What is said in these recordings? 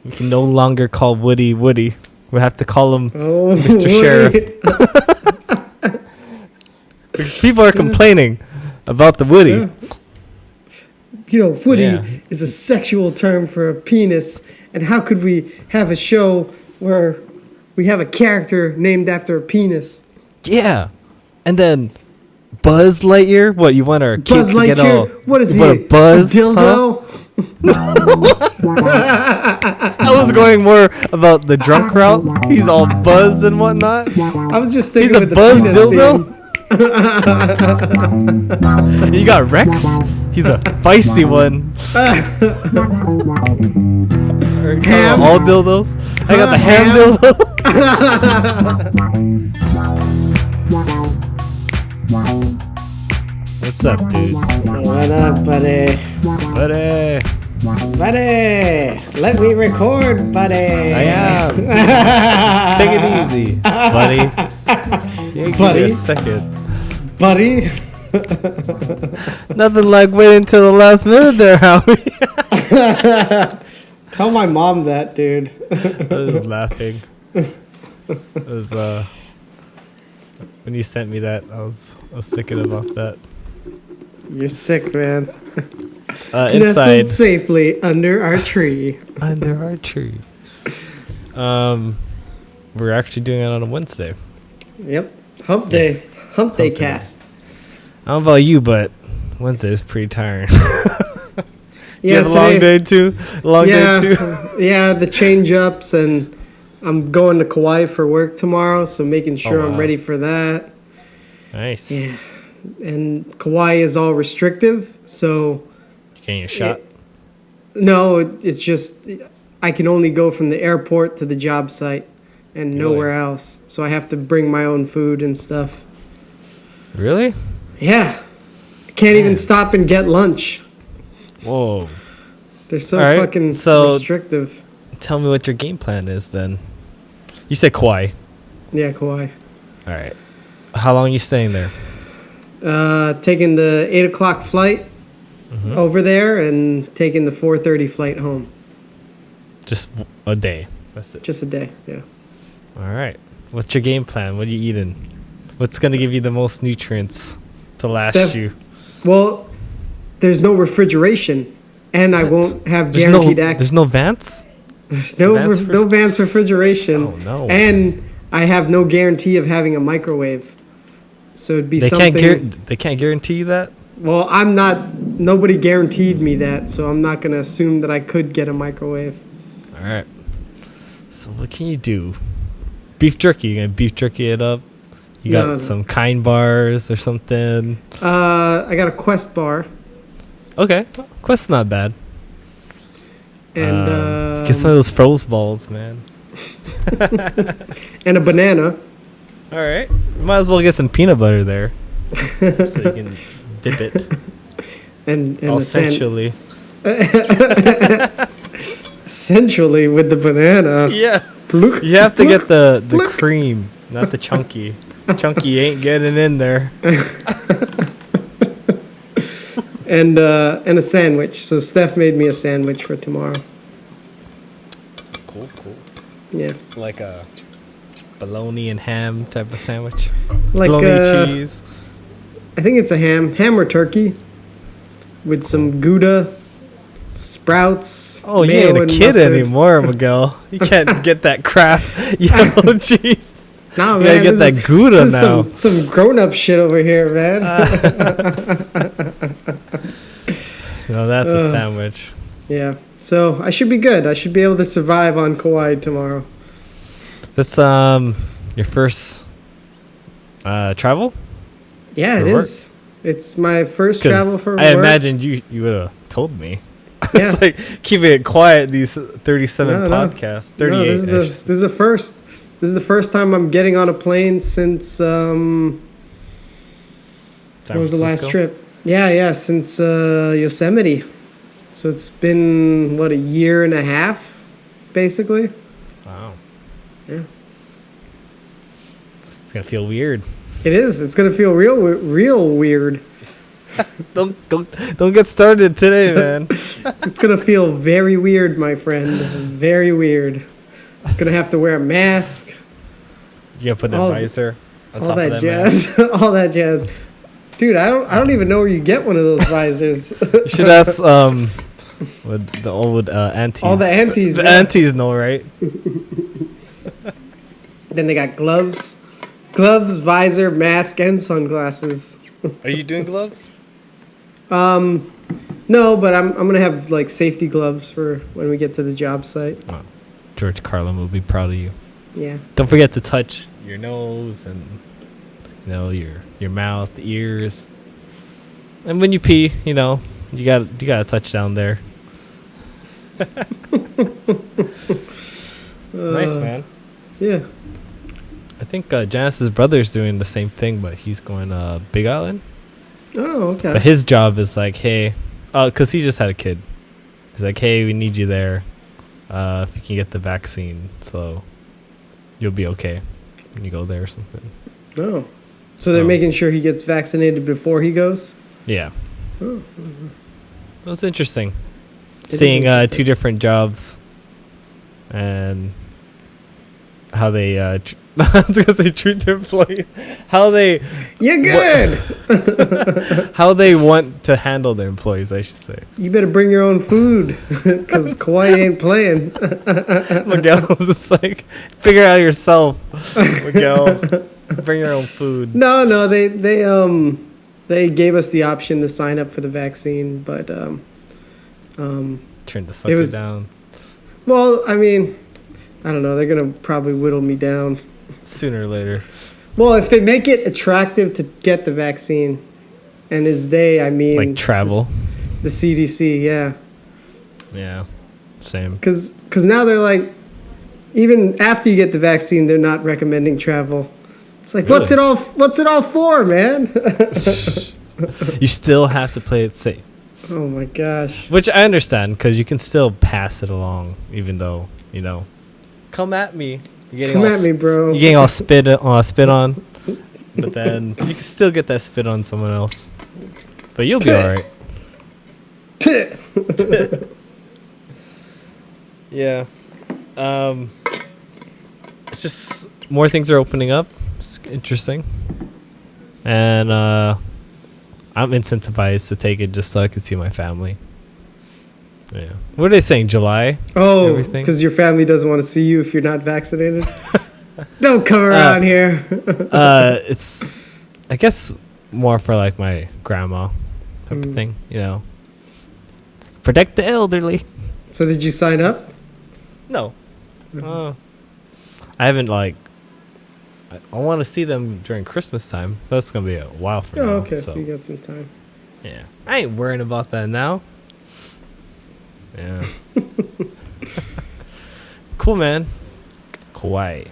We can no longer call Woody Woody. We have to call him Mr. Woody. Sheriff. Because people are complaining about the Woody. Yeah. You know, Woody Yeah. is a sexual term for a penis. And how could we have a show where we have a character named after a penis? Yeah. And then Buzz Lightyear? What, you want our kids Buzz to get all... Lightyear? What is he? A buzz? A dildo? I was going more about the drunk route. He's all buzzed and whatnot. I was just He's thinking a with the buzz penis dildo? theme. You got Rex? He's a feisty one. Ham? All dildos? I got the ham Ham? dildo. What's up, dude? What up, buddy? Buddy. Buddy! Let me record, buddy! I am. Take it easy, buddy. Yeah, give Buddy? me a second. Buddy? Nothing like waiting till the last minute there, Howie. Tell my mom that, dude. I was laughing. It was when you sent me that, I was thinking about that. You're sick, man. Inside, Nestled safely under our tree. under our tree. We're actually doing it on a Wednesday. Yep. Hump day. Hump day Hump day. cast. I don't know about you, but Wednesday is pretty tiring. You Yeah, have a long day too. yeah, Day too. yeah, the change ups, and I'm going to Kauai for work tomorrow, so making sure I'm wow. ready for that. Nice. Yeah. And Kauai is all restrictive, so Getting your shot. no, it's just I can only go from the airport to the job site and Really? nowhere else. So I have to bring my own food and stuff. Really? Yeah. I can't even stop and get lunch. Whoa. They're so All right, fucking so- restrictive. Tell me what your game plan is then. You said Kauai. Yeah, Kauai. All right. How long are you staying there? Taking the 8 o'clock flight Mm-hmm. over there and taking the 4:30 flight home. Just a day. That's it. Just a day, yeah. All right. What's your game plan? What are you eating? What's going to give you the most nutrients to last Steph- you? Well, there's no refrigeration, and I won't have There's guaranteed no, access. there's no vents? No, Vance no Vance refrigeration. Oh, no. And I have no guarantee of having a microwave. So it'd be They something. they can't guarantee you that? Well, I'm not. Nobody guaranteed me that, so I'm not gonna assume that I could get a microwave. All right. So what can you do? Beef jerky. You going to beef jerky it up? You got No. some Kind bars or something? I got a Quest bar Okay. Quest's not bad. and Get some of those froze balls, man. and a banana. All right. Might as well get some peanut butter there. So you can dip it. And All a sensually. essentially with the banana. Yeah. Blook, You have to blook. get the Look. cream, not the chunky. Chunky ain't getting in there. And a sandwich. So Steph made me a sandwich for tomorrow. Cool. Yeah, Like a bologna and ham type of sandwich. like Bologna cheese. I think it's a ham or turkey, with some Gouda, sprouts. Oh, you mayo ain't a and kid mustard. anymore, Miguel. You can't get that crap yellow cheese. Nah, You man, gotta get this that is- Gouda this is now. Some grown-up shit over here, man. No, that's a sandwich. Yeah, so I should be good. I should be able to survive on Kauai tomorrow. That's your first travel? Yeah, For it work? is. It's my first 'Cause travel for I work. imagined you would have told me. Yeah. It's like keeping it quiet. These 37 No. podcasts, 38. No, this is the first. This is the first time I'm getting on a plane since what was the last trip? Yeah, since Yosemite. So it's been what, a year and a half, basically. Wow. Yeah. It's gonna feel weird. It is. It's gonna feel real weird. Don't get started today, man. It's gonna feel very weird, my friend. Very weird. Gonna have to wear a mask. You gonna put a visor on All top that of that jazz. All that jazz. Dude, I don't even know where you get one of those visors. You should ask what the old aunties. All the aunties. The yeah. aunties know, right? Then they got gloves, visor, mask, and sunglasses. Are you doing gloves? No, but I'm gonna have like safety gloves for when we get to the job site. Oh, George Carlin will be proud of you. Yeah. Don't forget to touch your nose and your mouth, ears, and when you pee, you gotta touch down there. Nice, man. Yeah. I think Janice's brother's doing the same thing, but he's going Big Island. Oh, okay. But his job is like, hey, because he just had a kid. He's like, hey, we need you there if you can get the vaccine, so you'll be okay when you go there or something. Oh. So they're making sure he gets vaccinated before he goes? Yeah. Oh. It was interesting. It is Seeing interesting. two different jobs and how they I was gonna say treat their employees. How they You're good! how they want to handle their employees, I should say. You better bring your own food, because Kauai ain't playing. Miguel was just like, figure it out yourself, Miguel. Bring your own food. No, they gave us the option to sign up for the vaccine, but Turn the sucker was- down. well, I mean, I don't know. They're gonna probably whittle me down. Sooner or later. Well, if they make it attractive to get the vaccine, and as they, I mean, Like travel. the CDC, yeah, Yeah. Same. because now they're like, even after you get the vaccine, they're not recommending travel. It's like, Really? what's it all for, man? You still have to play it safe. Oh my gosh. Which I understand, because you can still pass it along, even though, come at me. You're getting Come all at me, bro. You're getting all spit on, but then you can still get that spit on someone else. But you'll be all right. Yeah. It's just more things are opening up. It's interesting. And I'm incentivized to take it just so I can see my family. Yeah. What are they saying? July? Oh, Everything? because your family doesn't want to see you if you're not vaccinated? Don't come around here. It's, I guess, more for like my grandma type of thing, Protect the elderly. So did you sign up? No. I haven't, I want to see them during Christmas time. That's going to be a while from now. Oh, okay, so you got some time. Yeah. I ain't worrying about that now. Yeah. Cool, man. Kauai.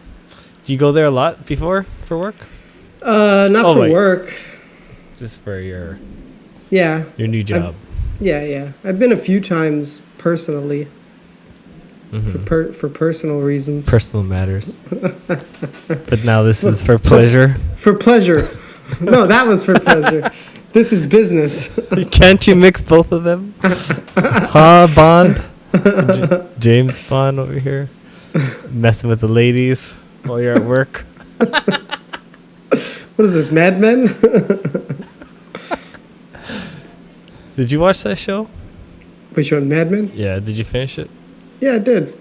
You go there a lot before for work? Not for wait. work. Just for your Yeah. new job. Yeah. I've been a few times personally for personal reasons. Personal matters. But now this is for pleasure. For pleasure. No, that was for pleasure. This is business. Can't you mix both of them? Bond? James Bond over here. Messing with the ladies while you're at work. What is this, Mad Men? Did you watch that show? Which one, Mad Men? Yeah, did you finish it? Yeah, I did.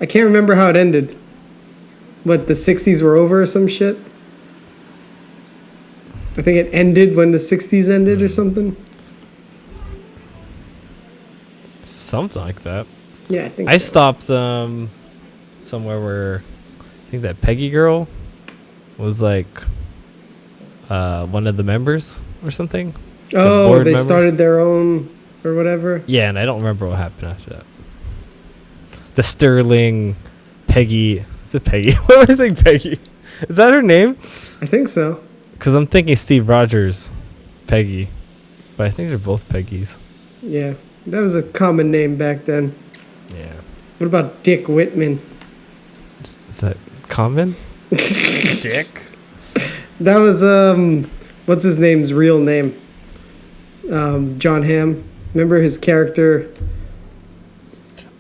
I can't remember how it ended. What, the 60s were over or some shit? I think it ended when the 60s ended or something. Something like that. Yeah, I think I so. stopped somewhere where I think that Peggy girl was like one of the members or something. Oh, board they members. started their own or whatever. Yeah, and I don't remember what happened after that. The Sterling Peggy. Is it Peggy? What was I saying, Peggy? Is that her name? I think so. Because I'm thinking Steve Rogers, Peggy. But I think they're both Peggy's. Yeah, that was a common name back then. Yeah. What about Dick Whitman? Is that common? Dick? That was what's his name's real name? John Hamm. Remember his character?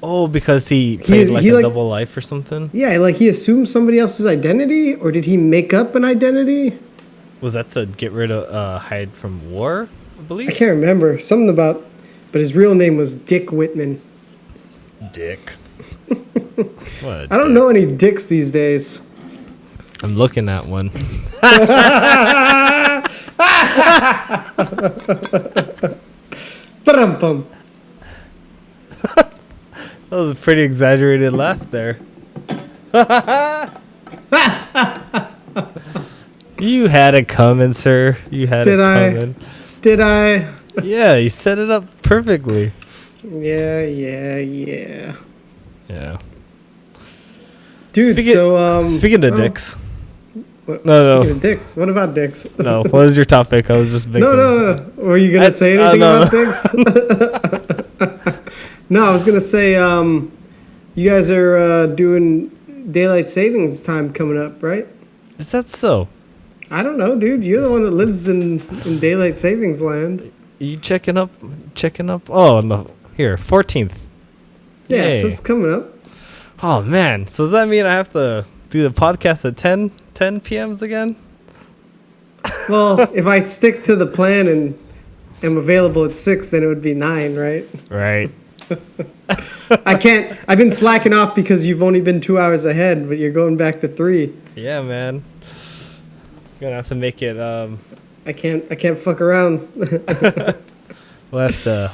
Oh, because he played like a double life or something? Yeah, like he assumed somebody else's identity, or did he make up an identity? Was that to get rid of, hide from war, I believe? I can't remember. Something about, but his real name was Dick Whitman. Dick. I don't know any dicks these days. I'm looking at one. Ba-dum-bum. That was a pretty exaggerated laugh there. You had it coming, sir. You had it coming. Did I? Yeah, you set it up perfectly. Yeah. Dude, speaking of dicks. Speaking of dicks, what about dicks? No, what was your topic? I was just making... No. Were you going to say anything about dicks? No, I was going to say, you guys are doing daylight savings time coming up, right? Is that so? I don't know, dude. You're the one that lives in daylight savings land. Are you checking up? Oh, no. Here, 14th. Yeah, Yay. so it's coming up. Oh, man. So does that mean I have to do the podcast at 10 p.m.s again? Well, if I stick to the plan and am available at 6, then it would be 9, right? Right. I can't. I've been slacking off because you've only been 2 hours ahead, but you're going back to 3. Yeah, man. Gonna have to make it. I can't fuck around. We'll have to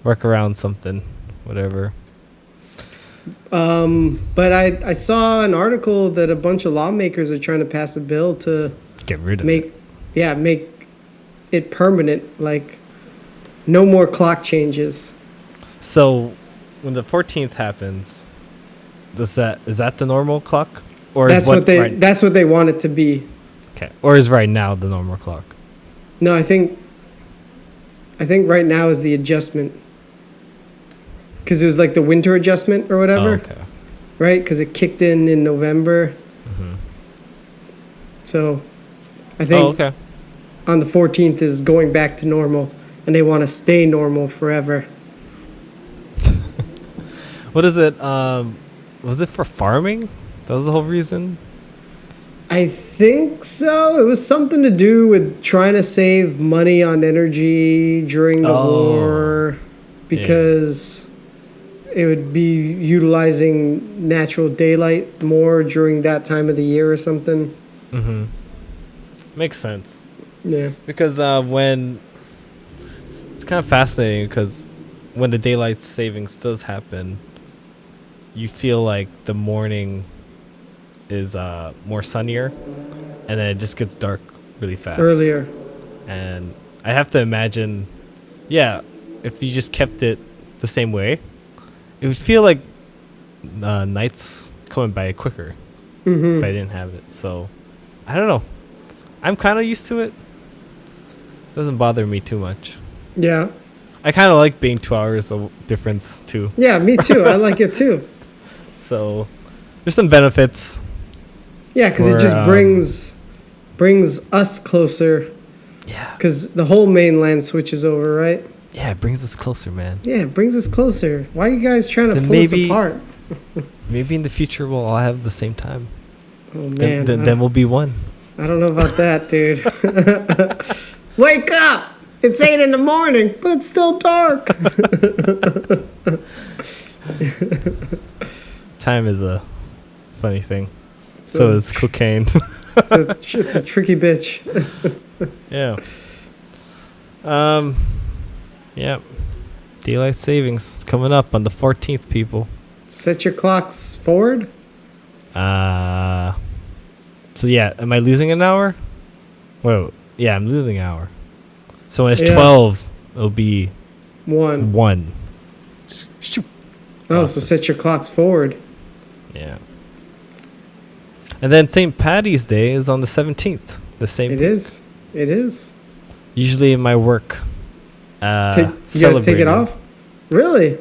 work around something, whatever. But I saw an article that a bunch of lawmakers are trying to pass a bill to Get rid of make it permanent, like no more clock changes. So, when the 14th happens, is that the normal clock, or that's what they want it to be. Okay, or is right now the normal clock? No, I think right now is the adjustment, because it was like the winter adjustment or whatever. Oh, okay. Right, because it kicked in November. Mm-hmm. So, I think on the 14th is going back to normal, and they want to stay normal forever. What is it? Was it for farming? That was the whole reason? I think so. It was something to do with trying to save money on energy during the war, because it would be utilizing natural daylight more during that time of the year or something. Mm-hmm. Makes sense. Yeah. Because when... It's kind of fascinating, because when the daylight savings does happen, you feel like the morning is more sunnier, and then it just gets dark really fast. Earlier. And I have to imagine, if you just kept it the same way, it would feel like nights coming by quicker if I didn't have it. So, I don't know. I'm kind of used to it. Doesn't bother me too much. Yeah. I kind of like being 2 hours of difference too. Yeah, me too. I like it too. So, there's some benefits. Yeah, because it just brings us closer. Yeah. Because the whole mainland switches over, right? Yeah, it brings us closer, man. Yeah, it brings us closer. Why are you guys trying to pull us apart? Maybe in the future we'll all have the same time. Oh, man. Then we'll be one. I don't know about that, dude. Wake up! It's 8 in the morning, but it's still dark. Time is a funny thing. So is cocaine. It's a tricky bitch. Yeah. Yeah. Daylight savings is coming up on the 14th, people. Set your clocks forward. So yeah, am I losing an hour? Whoa. Yeah, I'm losing an hour. So when it's 12, it'll be 1. Oh, so set your clocks forward. Yeah. And then St. Patty's Day is on the 17th. The same. It is. Usually in my work. You guys take it off? Really?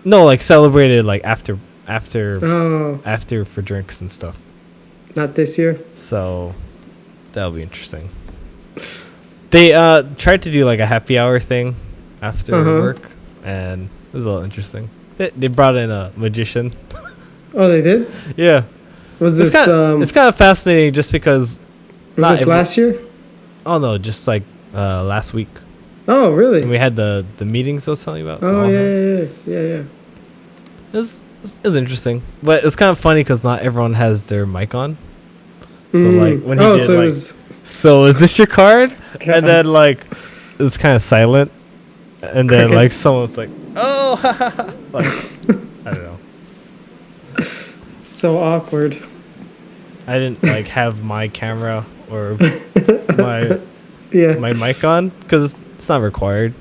No, like celebrated like after for drinks and stuff. Not this year. So that'll be interesting. They tried to do like a happy hour thing after work, and it was a little interesting. They brought in a magician. Oh, they did? Yeah. Was this it's kind of fascinating just because. Was this last year? Oh no, just like last week. Oh, really? And we had the meetings I was telling you about. Oh, yeah. It was interesting, but it's kind of funny because not everyone has their mic on. So like when he did so is this your card? God. And then like it's kind of silent, and then like someone's like, oh, like I don't know. So awkward. I didn't like have my camera or my mic on because it's not required.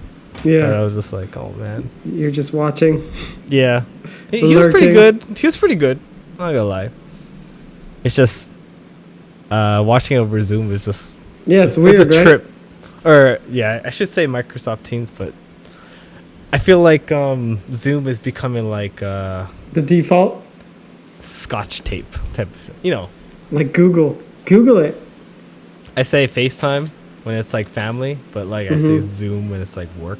Yeah. And I was just like, oh man. You're just watching. Yeah. He was pretty good. He was pretty good. I'm not gonna lie. It's just watching over Zoom is just it's weird. It's a trip. Or I should say Microsoft Teams, but I feel like Zoom is becoming like the default Scotch tape type of, like Google it. I say FaceTime when it's like family, but like I say Zoom when it's like work.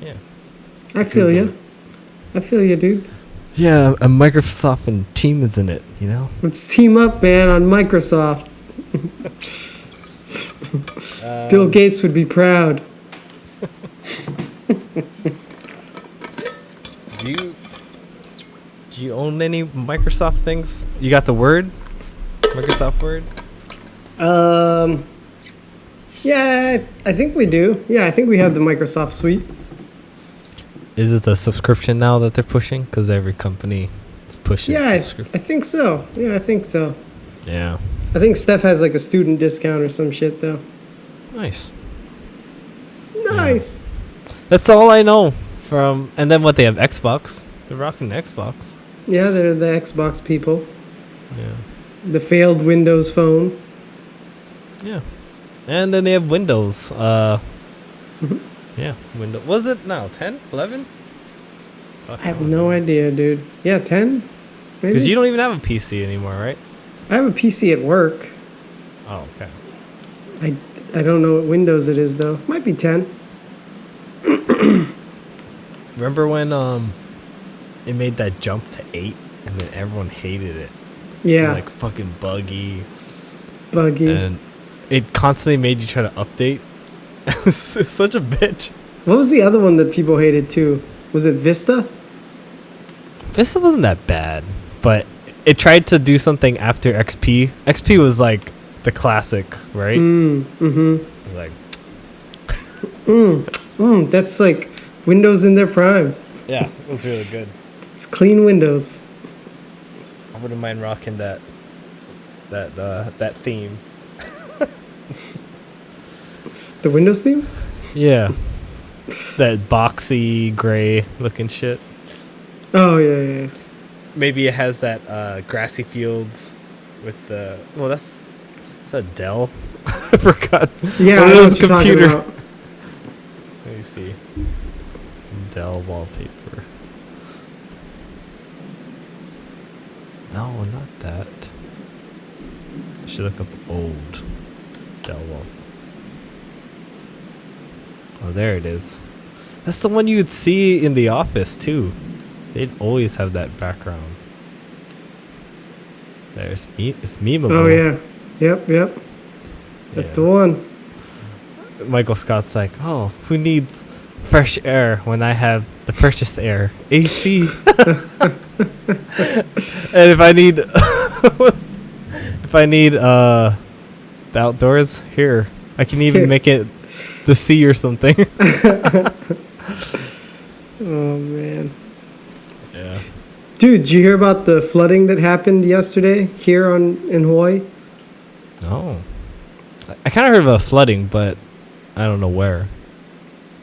Yeah. I feel you. Dude. Yeah, a Microsoft and Teams in it, Let's team up, man, on Microsoft. Bill Gates would be proud. Do you own any Microsoft things? You got the Word? Microsoft Word? Yeah, I think we do. Yeah, I think we have the Microsoft suite. Is it a subscription now that they're pushing? Because every company is pushing. Yeah, I think so. Yeah, I think so. Yeah. I think Steph has like a student discount or some shit though. Nice. Yeah. That's all I know from. And then what, they have Xbox. They're rocking the Xbox. Yeah, they're the Xbox people. Yeah. The failed Windows phone. Yeah. And then they have Windows. Yeah, Windows. Was it now 10, 11? I have no idea, dude. Yeah, 10? Maybe. Because you don't even have a PC anymore, right? I have a PC at work. Oh, okay. I don't know what Windows it is though. Might be 10. Remember when it made that jump to 8 and then everyone hated it? Yeah. It was like fucking buggy. And it constantly made you try to update. It's such a bitch. What was the other one that people hated too? Was it Vista? Vista wasn't that bad, but it tried to do something after XP. XP was like the classic, right? It was like that's like Windows in their prime. Yeah, it was really good. It's clean Windows. I wouldn't mind rocking that theme. The Windows theme? Yeah. That boxy gray looking shit. Oh yeah. Maybe it has that grassy fields with the is that Dell? I forgot. Yeah, I know what you're talking about. Let me see. Dell wallpaper. No, not that. I should look up old Dell wall. Oh, there it is. That's the one you would see in the office too. They'd always have that background. It's memeable. Oh yeah. Yep. That's the one. Michael Scott's like, oh, who needs fresh air when I have the freshest air? AC. And if I need the outdoors, here. I can even make it the sea or something. Oh man. Yeah. Dude, did you hear about the flooding that happened yesterday here in Hawaii? No. I kind of heard about flooding, but I don't know where.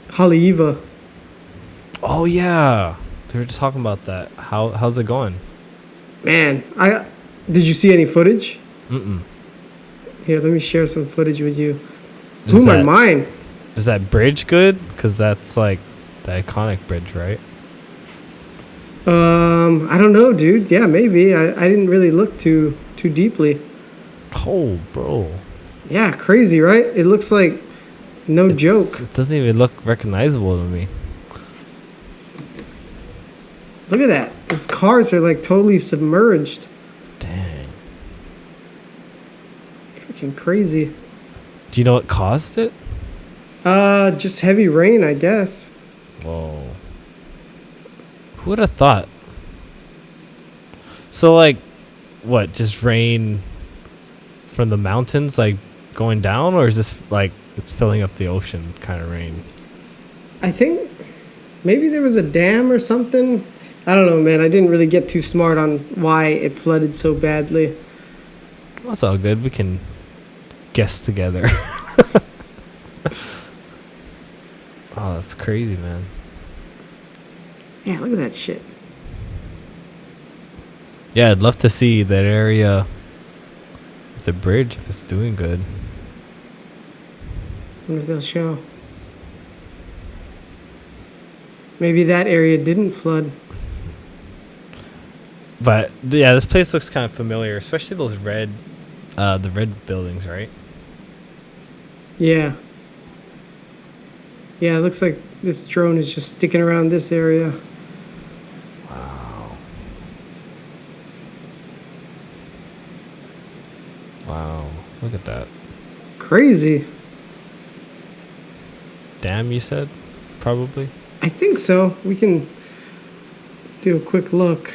Haleiwa. Oh yeah, they were just talking about that. How's it going? Man, did you see any footage? Mm-mm. Here, let me share some footage with you. Blew my mind. Is that bridge good? Because that's like the iconic bridge, right? I don't know, dude. Yeah, maybe. I didn't really look too deeply. Oh, bro. Yeah, crazy, right? It looks like no joke. It doesn't even look recognizable to me. Look at that. Those cars are like totally submerged. Dang. Freaking crazy. Do you know what caused it? Just heavy rain, I guess. Whoa. Who would have thought? So, like, what? Just rain from the mountains, like, going down? Or is this, like, it's filling up the ocean kind of rain? I think maybe there was a dam or something. I don't know, man. I didn't really get too smart on why it flooded so badly. That's all good. We can guess together. Oh, that's crazy, man. Yeah, look at that shit. Yeah, I'd love to see that area with the bridge if it's doing good. Wonder if they'll show. Maybe that area didn't flood. But yeah, this place looks kind of familiar, especially those red, the red buildings, right? Yeah. Yeah, it looks like this drone is just sticking around this area. Wow. Wow. Look at that. Crazy. Dam, you said? Probably? I think so. We can do a quick look.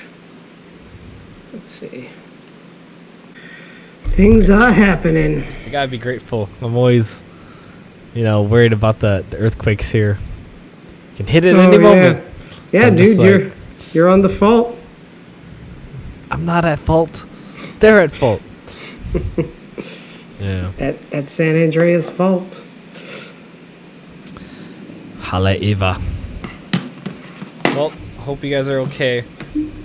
Let's see. Things are happening. I gotta be grateful. I'm always, worried about the earthquakes here. You can hit it any moment. Yeah, So dude, you're on the fault. I'm not at fault. They're at fault. Yeah. At San Andreas fault. Hala Eva. Well, hope you guys are okay.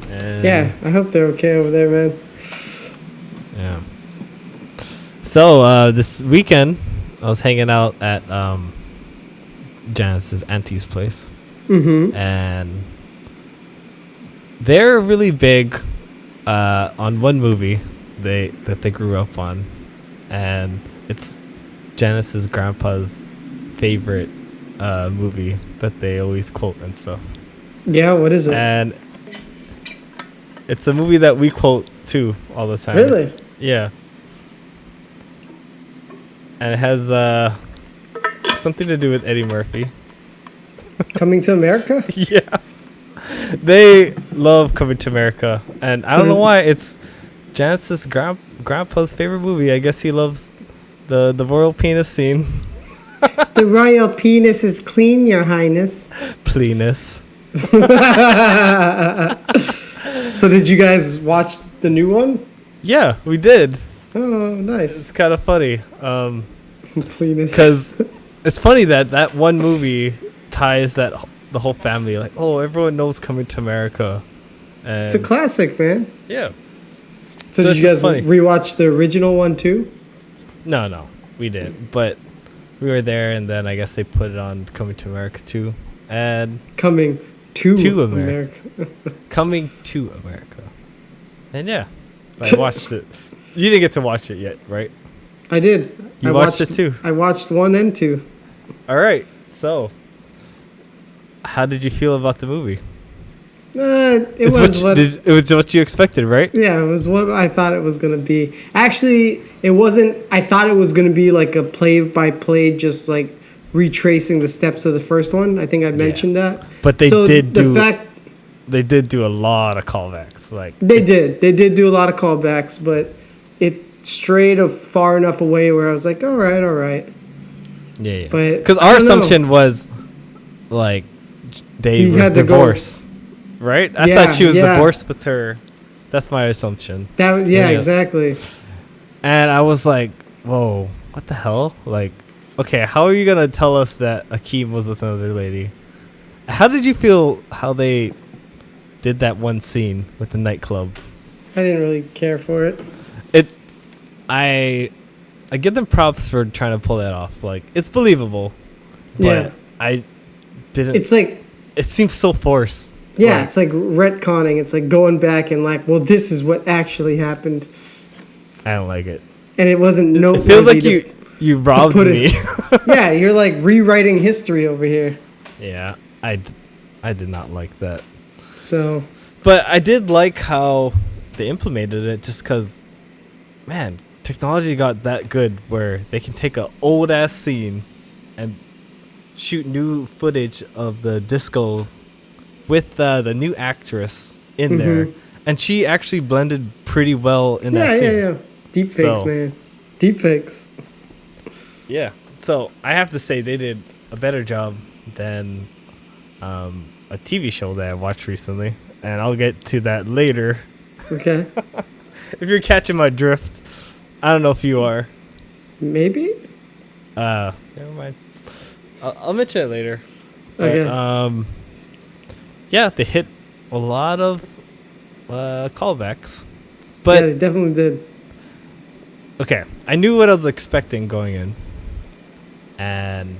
And Yeah, I hope they're okay over there, man. yeah. So this weekend, I was hanging out at Janice's auntie's place, and they're really big on one movie that they grew up on, and it's Janice's grandpa's favorite movie that they always quote and stuff. Yeah, what is it? And it's a movie that we quote too all the time. Really? Yeah. And it has something to do with Eddie Murphy. Coming to America? Yeah. They love Coming to America. And I don't know why. It's Janice's grandpa's favorite movie. I guess he loves the royal penis scene. The royal penis is clean, your highness. Penis. So did you guys watch the new one? Yeah, we did. Oh, nice. It's kind of funny. Penis. Because it's funny that one movie ties the whole family. Like, oh, everyone knows Coming to America. And It's a classic, man. yeah. So did it's you guys just funny. rewatch the original one too? No, we didn't. But we were there, and then I guess they put it on Coming to America too. And Coming to America. Coming to America. And yeah, I watched it. You didn't get to watch it yet, right? I did. You watched it too? I watched 1 and 2. All right. So, how did you feel about the movie? It was what you expected, right? Yeah, it was what I thought it was going to be. Actually, it wasn't. I thought it was going to be like a play-by-play, just like retracing the steps of the first one. I think I mentioned that. But they did do a lot of callbacks. They did do a lot of callbacks, but it strayed far enough away where I was like, all right. Yeah. But because our assumption was like they were divorced, right? I thought she was divorced with her. That's my assumption. Exactly. And I was like, whoa, what the hell? Like, okay, how are you gonna tell us that Akeem was with another lady? How did you feel how they did that one scene with the nightclub? I didn't really care for it. I give them props for trying to pull that off. Like, it's believable. But Yeah. I didn't. It's like, it seems so forced. yeah, it's like retconning. It's like going back and like, well, this is what actually happened. I don't like it. And it wasn't It feels like You robbed put me. Yeah, you're like rewriting history over here. Yeah, I did not like that. So, But I did like how they implemented it, just because, man, technology got that good where they can take a old ass scene and shoot new footage of the disco with the new actress in there, and she actually blended pretty well in that scene. yeah. Deep fakes, man. Deep fakes. Yeah. So I have to say they did a better job than a TV show that I watched recently, and I'll get to that later. Okay. If you're catching my drift, I don't know if you are. Maybe. Never mind. I'll mention it later. But, Okay. yeah, they hit a lot of callbacks. Yeah, But they definitely did. okay, I knew what I was expecting going in, and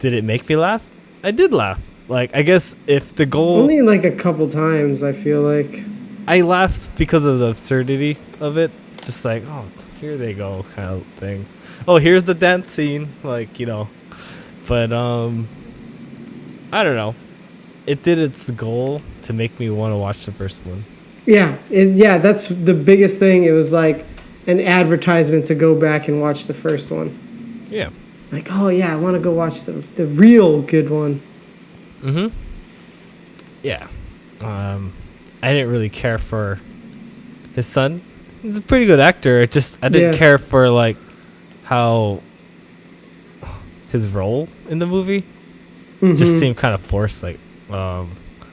did it make me laugh? I did laugh. Like, I guess if the goal, Only like a couple times, I feel like. I laughed because of the absurdity of it. Just like, oh, here they go, kind of thing. Oh, here's the dance scene, like, you know. But I don't know. It did its goal to make me want to watch the first one. Yeah, yeah, that's the biggest thing. It was like an advertisement to go back and watch the first one. Yeah. Like, oh yeah, I want to go watch the real good one. Mm-hmm. Yeah. I didn't really care for his son. He's a pretty good actor. I didn't care for like how his role in the movie just seemed kind of forced. Like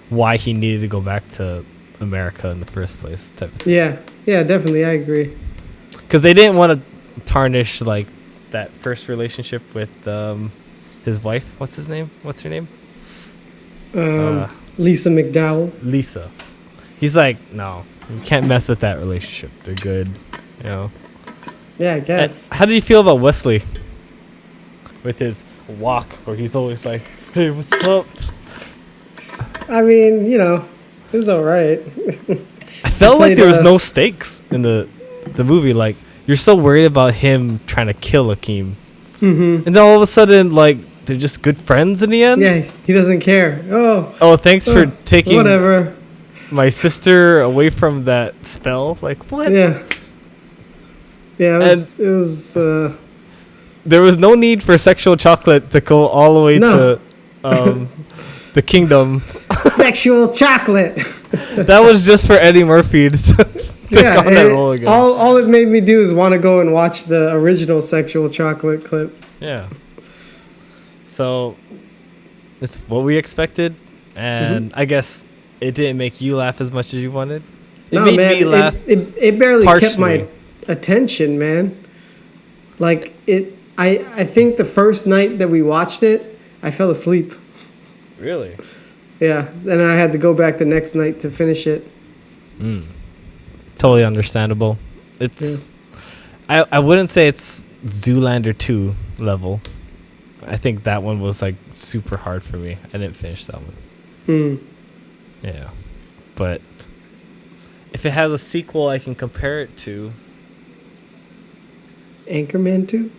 why he needed to go back to America in the first place. Type of thing. Yeah, definitely, I agree. Because they didn't want to tarnish like that first relationship with his wife. What's her name? Lisa McDowell. Lisa. He's like, no, you can't mess with that relationship. They're good, you know. Yeah, I guess. And how did you feel about Wesley with his walk, where he's always like, "Hey, what's up?" I mean, you know, it was all right. I felt like there was no stakes in the movie. Like, you're so worried about him trying to kill Akeem, and then all of a sudden, like, they're just good friends in the end. Yeah, he doesn't care. Oh, thanks for taking whatever my sister away from that spell. Like, what? Yeah, it was there was no need for sexual chocolate to go all the way to the kingdom. Sexual chocolate. That was just for Eddie Murphy to take on that role again. All it made me do is want to go and watch the original Sexual Chocolate clip. Yeah. So it's what we expected, and I guess it didn't make you laugh as much as you wanted. It made me laugh. It barely kept partially. my attention, man. Like I think the first night that we watched it, I fell asleep. Really? Yeah, and I had to go back the next night to finish it. Totally understandable. It's I wouldn't say it's Zoolander 2 level. I think that one was like super hard for me. I didn't finish that one. Yeah. But if it has a sequel I can compare it to, Anchorman 2?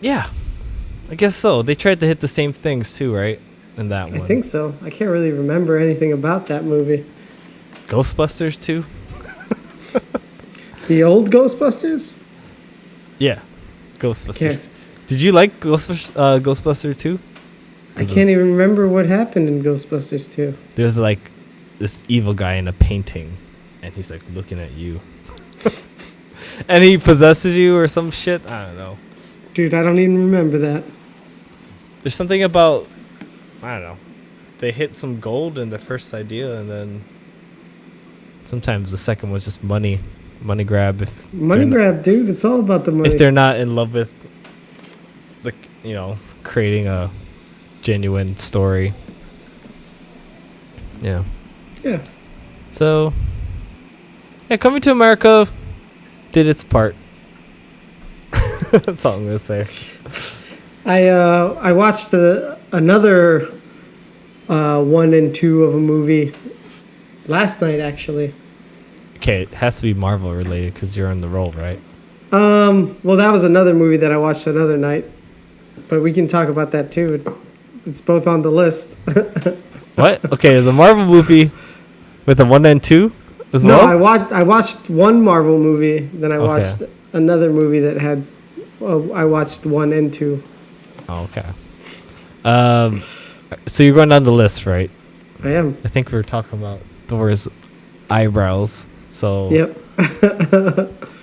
yeah. I guess so. They tried to hit the same things too, right? In that one. I think so. I can't really remember anything about that movie. Ghostbusters 2? The old Ghostbusters? Yeah. Ghostbusters. Did you like Ghostbuster 2? I can't even remember what happened in Ghostbusters 2. There's like this evil guy in a painting, and he's like looking at you. And he possesses you or some shit. I don't know. Dude, I don't even remember that. There's something about, I don't know. They hit some gold in the first idea, and then sometimes the second one's just money grab. Money grab, dude. It's all about the money. If they're not in love with creating a genuine story. Yeah. Yeah. So, yeah, Coming to America did its part. That's all I'm gonna say. I watched another 1 and 2 of a movie last night, actually. Okay, it has to be Marvel related because you're on the roll, right? Well, that was another movie that I watched another night, but we can talk about that too. It's both on the list. What? Okay, is a Marvel movie with a 1 and 2 as No, well? I watched one Marvel movie, then I watched another movie that had. I watched 1 and 2. Oh, okay. So you're going down the list, right? I am. I think we were talking about Thor's eyebrows. So Yep.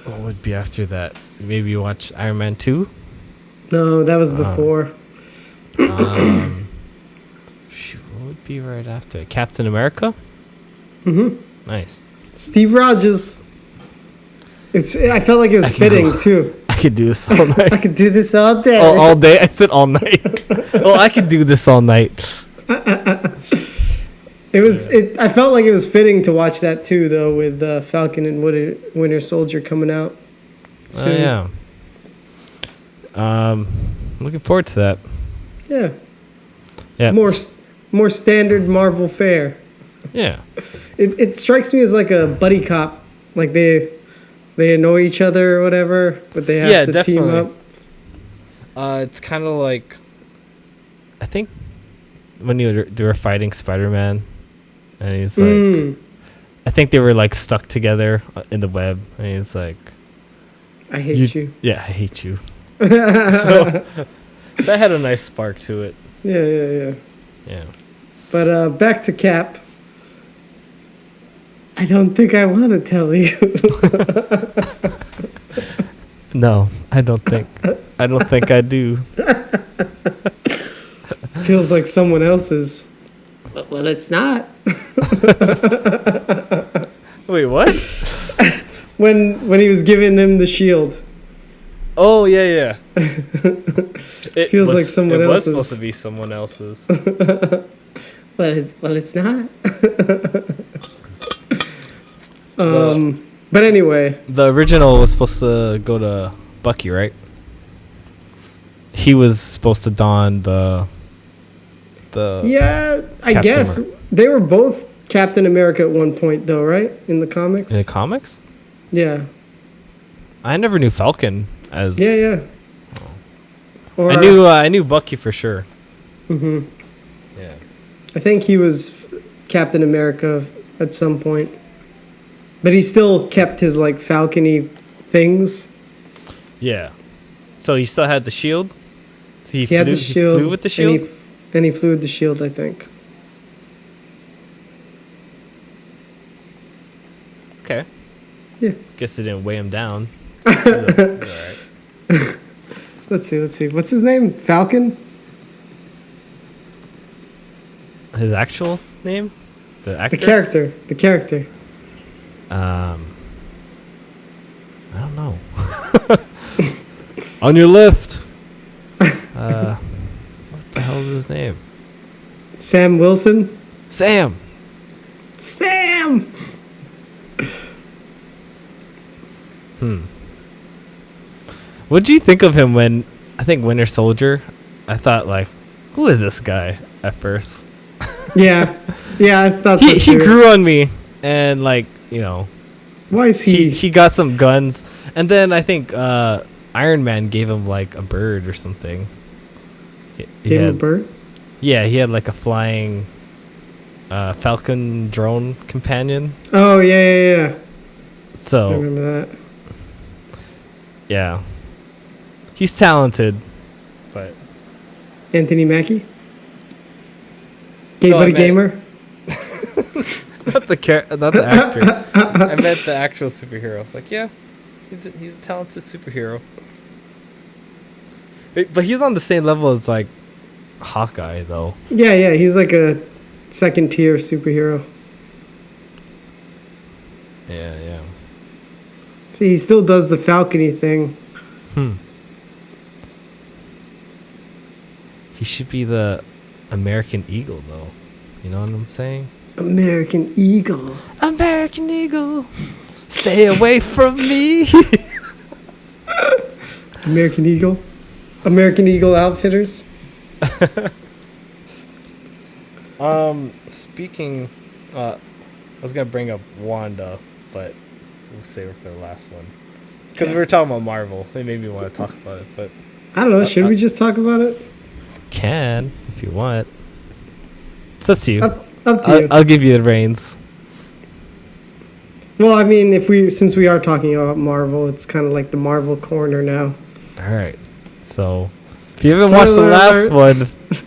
what would be after that? Maybe you watch Iron Man 2? No, that was before. Shoot, what would be right after? Captain America? Mm-hmm. Nice. Steve Rogers. I felt like it was fitting too. I could do this all night. I could do this all day. Oh, all day? I said all night. Well, I could do this all night. I felt like it was fitting to watch that too, though, with Falcon and Winter Soldier coming out soon. Oh, yeah. Looking forward to that. Yeah. Yeah. More standard Marvel fare. Yeah. It strikes me as like a buddy cop, like they annoy each other or whatever, but they have to team up. It's kind of like, I think when they were fighting Spider-Man, and he's like, I think they were like stuck together in the web, and he's like, I hate you. Yeah, I hate you. So that had a nice spark to it. Yeah. Yeah. But back to Cap. I don't think I want to tell you. No, I don't think I do. Feels like someone else's. Well, it's not. Wait, what? When he was giving him the shield. Oh, yeah. It feels like someone else's. It was supposed to be someone else's. Well, it's not. But anyway, the original was supposed to go to Bucky, right? He was supposed to don the yeah, I guess they were both Captain America at one point, though, right? In the comics. In the comics? Yeah. I never knew Falcon as. Yeah. Or I knew Bucky for sure. Mhm. Yeah. I think he was Captain America at some point, but he still kept his like Falcon-y things. Yeah. So he still had the shield. So he had the shield. He flew with the shield. And he flew with the shield, I think. Okay. Yeah. Guess it didn't weigh him down. All right. Let's see. What's his name? Falcon? His actual name? The actor? The character. I don't know. On your left. What the hell is his name? Sam Wilson? Sam! What do you think of him when, I think Winter Soldier, I thought like, who is this guy at first? Yeah, I thought so too. He grew on me, and like, you know. Why is he? He got some guns, and then I think Iron Man gave him like a bird or something. Gave him a bird? Yeah, he had like a flying Falcon drone companion. Oh, yeah. So I remember that. Yeah. He's talented, but Anthony Mackie? Gay Buddy Gamer? not the actor. I meant the actual superhero. I was like, yeah, he's a talented superhero. But he's on the same level as like Hawkeye, though. Yeah, he's like a second tier superhero. Yeah. See, he still does the Falcon-y thing. He should be the American Eagle, though. You know what I'm saying? American Eagle. American Eagle. Stay away from me. American Eagle. American Eagle Outfitters. Speaking, I was gonna bring up Wanda, but we'll save it for the last one. Because we were talking about Marvel. They made me want to talk about it, but I don't know. Should we just talk about it? can if you want. It's up to you. Up to you. I'll give you the reins. Well, I mean, since we are talking about Marvel, it's kind of like the Marvel corner now. All right. So, if you haven't watched the last one,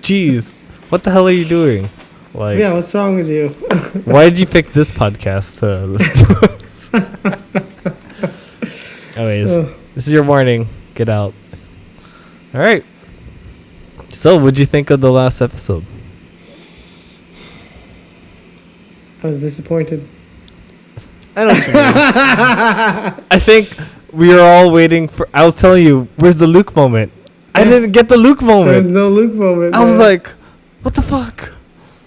jeez, what the hell are you doing? Like, Yeah, what's wrong with you? why did you pick this podcast to listen to us? Anyways, this is your warning. Get out. All right. So, what'd you think of the last episode? I was disappointed. I know what you mean. I think we were all waiting for. I was telling you, where's the Luke moment? I didn't get the Luke moment. There was no Luke moment. I was like, what the fuck?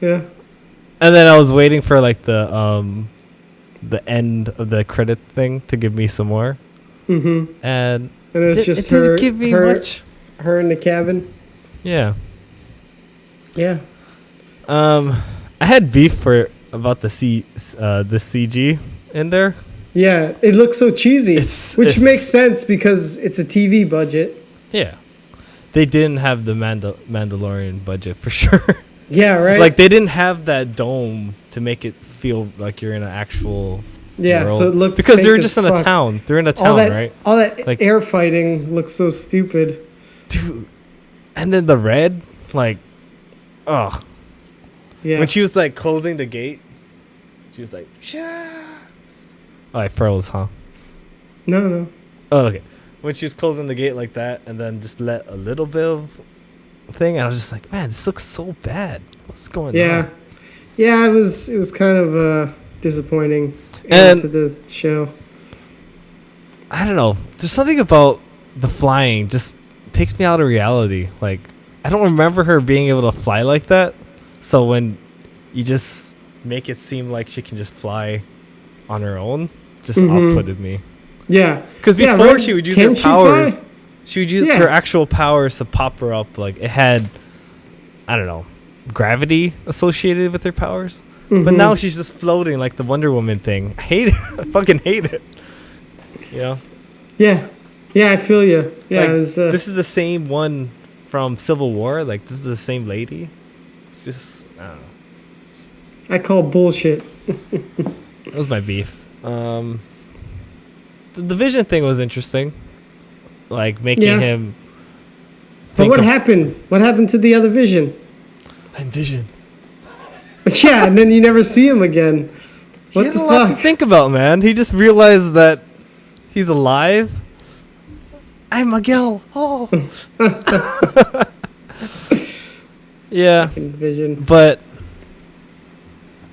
Yeah. And then I was waiting for like the end of the credit thing to give me some more. Mm-hmm. And it was just it didn't give me much. Her in the cabin. Yeah. Yeah. I had beef about the CG in there. Yeah, it looks so cheesy, which it's- makes sense because it's a TV budget. Yeah. They didn't have the Mandalorian budget for sure. Yeah, right. Like they didn't have that dome to make it feel like you're in an actual world. So it looked because fake they're as just in a fuck. town. They're in a town, right? All that Like- air fighting looks so stupid. Dude. And then the red, like, oh. Yeah. When she was like closing the gate, she was like, "Shah." Oh, I froze, huh? No. Oh, okay. When she was closing the gate like that, and then just let a little bit of thing, and I was just like, man, this looks so bad. What's going Yeah. on? Yeah, it was kind of disappointing And- to the show. I don't know. There's something about the flying just takes me out of reality. Like, I don't remember her being able to fly like that. So when you just make it seem like she can just fly on her own, just off-putted me. Yeah. Because before right. she would use Can her she powers, fly? she would use Yeah. her actual powers to pop her up. Like it had, I don't know, gravity associated with her powers. But now she's just floating like the Wonder Woman thing. I hate it. I fucking hate it. You know? Yeah. Yeah, I feel you. Yeah, Like, it was, this is the same one from Civil War. Like this is the same lady. It's just, I don't know. I call bullshit. That was my beef. The Vision thing was interesting. Like making him. But what happened? What happened to the other Vision? I'm Vision. Yeah, and then you never see him again. What He had the a lot to fuck? think about, man. He just realized that he's alive. I'm Miguel. Oh. Yeah, Vision. but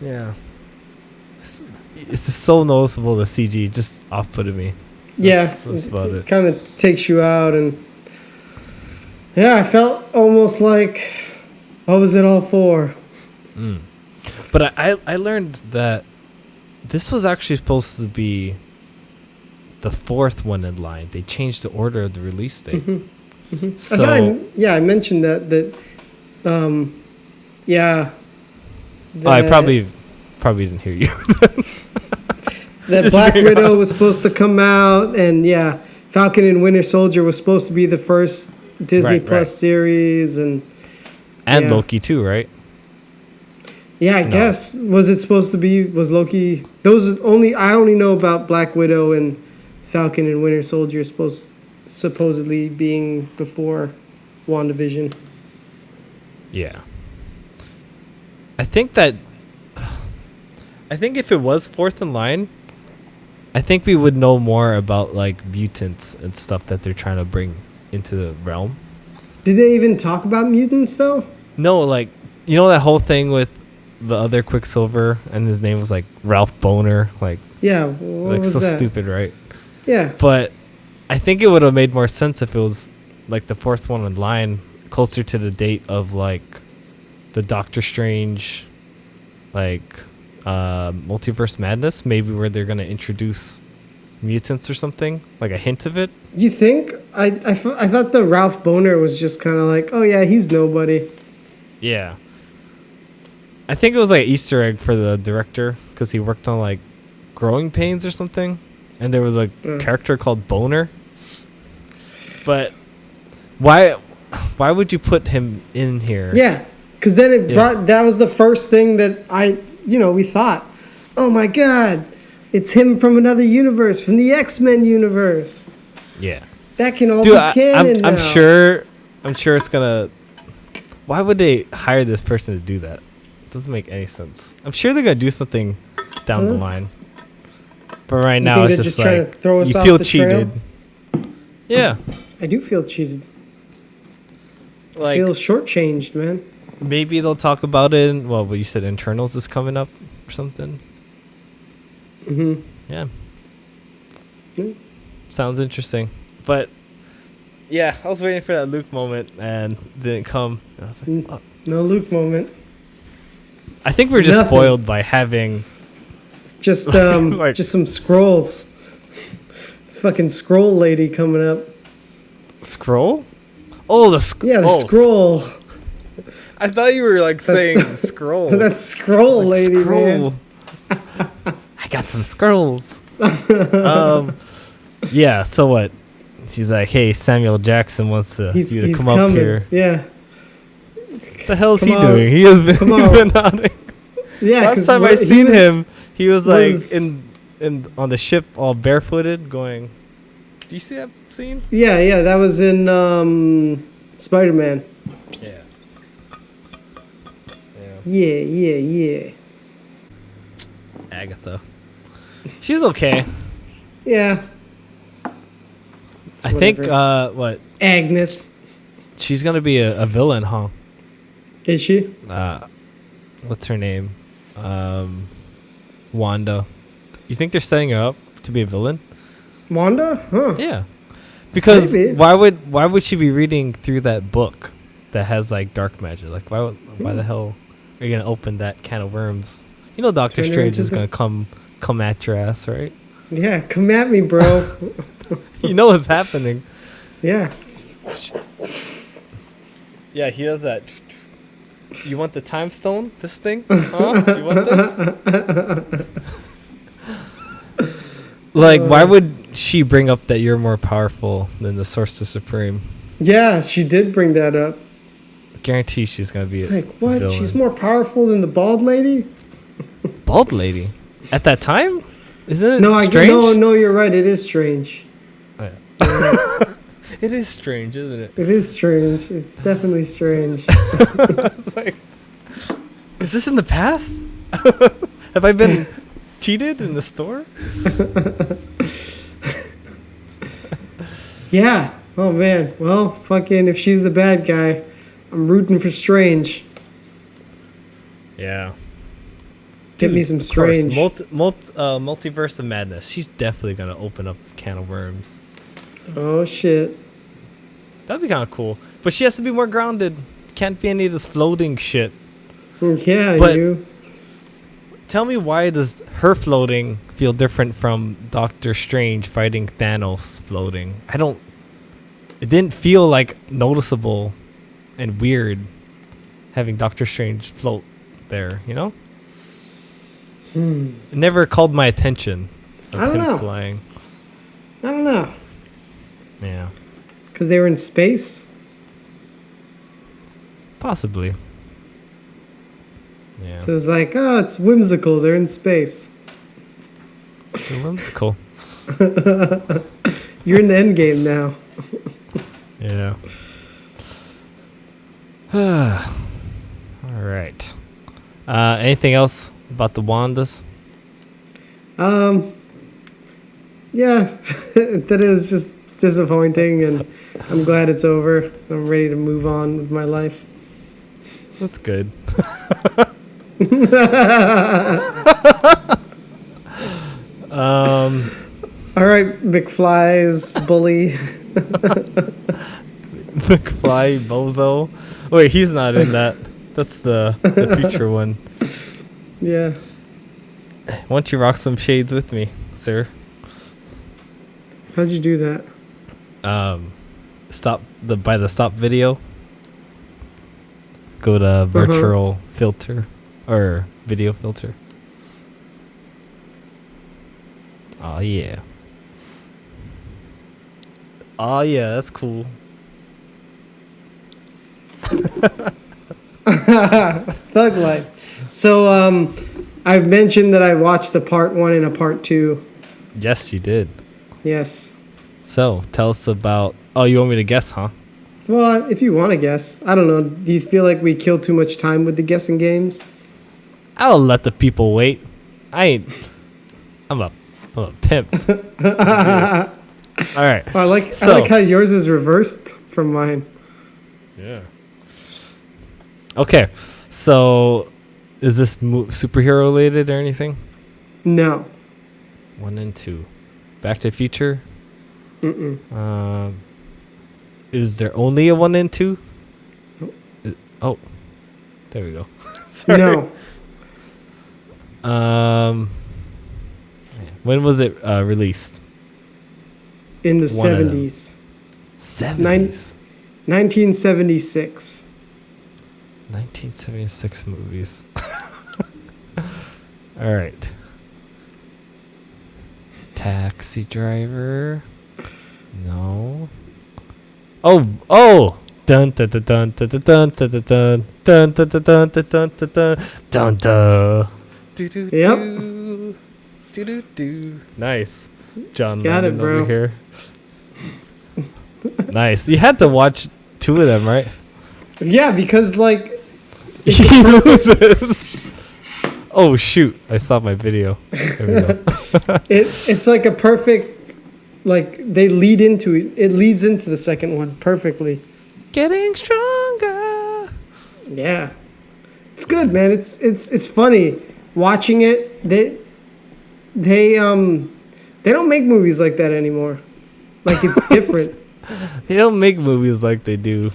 yeah, it's just so noticeable. The CG just off-putted me. Yeah, that's about it. Kind of takes you out, and yeah, I felt almost like, what was it all for? But I learned that this was actually supposed to be the fourth one in line. They changed the order of the release date. So I mentioned that I probably didn't hear you. that Black Widow was supposed to come out, and Falcon and Winter Soldier was supposed to be the first Disney Plus series, and Loki too, right? I guess was Loki? I only know about Black Widow and Falcon and Winter Soldier supposedly being before WandaVision. Yeah. I think if it was fourth in line, I think we would know more about like mutants and stuff that they're trying to bring into the realm. Did they even talk about mutants though? No, like you know that whole thing with the other Quicksilver and his name was like Ralph Boner, like what was so that? stupid, right? Yeah. But I think it would have made more sense if it was like the fourth one in line, closer to the date of like the Doctor Strange, like Multiverse Madness, maybe where they're gonna introduce mutants or something, like a hint of it. You think? I thought the Ralph Boner was just kind of like, oh yeah, he's nobody. Yeah. I think it was like an Easter egg for the director because he worked on like Growing Pains or something. and there was a character called Boner. But why would you put him in here? Yeah, because then it brought. That was the first thing that we thought, oh my god, it's him from another universe, from the X-Men universe. Yeah, that can all be canon now. I'm sure it's gonna. Why would they hire this person to do that? It doesn't make any sense. I'm sure they're gonna do something down the line. But right now it's just like trying to throw us you off feel the cheated. trail? Yeah, I do feel cheated. like I feel shortchanged, man. maybe they'll talk about it. What you said, Internals is coming up or something. Yeah. Sounds interesting, but yeah, I was waiting for that Luke moment and it didn't come. And I was like, fuck. No Luke moment. I think we're just spoiled by having just just some scrolls. Fucking scroll lady coming up. Scroll? Oh, the scroll. I thought you were like saying scroll. That scroll like, lady, scroll. Man. I got some scrolls. Yeah. So what? She's like, hey, Samuel Jackson wants you to come up here. Yeah. What the hell is he doing? He has been nodding. Yeah. Last time I seen him, he was like in on the ship, all barefooted, going. Do you see that scene? Yeah. That was in Spider-Man. Yeah. Agatha. She's okay. Yeah. I think what? Agnes. She's gonna be a villain, huh? Is she? What's her name? Wanda. You think they're setting her up to be a villain? Wanda? Huh. Yeah. Because maybe. why would she be reading through that book that has like dark magic? Like why the hell are you gonna open that can of worms? You know Doctor Strange is gonna come at your ass, right? Yeah, come at me, bro. You know what's happening. Yeah. Yeah, he does that. You want the time stone? This thing? Huh? You want this? Like, why would she bring up that you're more powerful than the Sorcerer Supreme? Yeah, she did bring that up. I guarantee she's gonna be. It's like, what? Villain. She's more powerful than the bald lady? Bald lady? At that time? Isn't it strange? No, you're right. It is strange. Oh, yeah. It is strange, isn't it? It is strange. It's definitely strange. It's like, is this in the past? Have I been cheated in the store? Yeah. Oh, man. Well, fucking, if she's the bad guy, I'm rooting for Strange. Yeah. Get me some Strange. Multiverse of Madness. She's definitely going to open up a can of worms. Oh, shit. That'd be kind of cool. But she has to be more grounded. Can't be any of this floating shit. Yeah, but tell me, why does her floating feel different from Doctor Strange fighting Thanos floating? It didn't feel like noticeable and weird having Doctor Strange float there, you know? It never called my attention of him flying. I don't know. Yeah. Because they were in space? Possibly. Yeah. So it's like, oh, it's whimsical. They're in space. They're whimsical. You're in the end game now. Yeah. All right. Anything else about the Wandas? Yeah. That it was just disappointing, and I'm glad it's over. I'm ready to move on with my life. That's good. All right, McFly's bully. McFly Bozo. Wait, he's not in that. That's the future one. Yeah. Why don't you rock some shades with me, sir? How'd you do that? By the stop video. Go to virtual filter or video filter. Oh yeah. Oh yeah, that's cool. Thug life. So I've mentioned that I watched the part 1 and a part 2. Yes, you did. Yes. So tell us about. Oh, you want me to guess, huh? Well, if you want to guess, I don't know. Do you feel like we kill too much time with the guessing games? I'll let the people wait. I ain't. I'm a pimp. All right. I like how yours is reversed from mine. Yeah. Okay, so is this superhero related or anything? No. 1 and 2. Back to the Future. Is there only a 1 and 2? Oh, there we go. Sorry. No. When was it released? In the 70s. 70s. 1976. 1976 movies. All right. Taxi Driver. No. Oh. Dun dun dun dun dun dun dun dun dun dun dun dun dun dun dun dun dun. Yep. Nice. John Got Lennon it, bro. over here. Nice. You had to watch 2 of them, right? Yeah, because like He loses. Oh shoot! I stopped my video. There we go. it's like a perfect, like they lead into it. It leads into the second one perfectly. Getting stronger. Yeah, it's good, man. It's funny watching it. They don't make movies like that anymore. Like it's different. They don't make movies like they do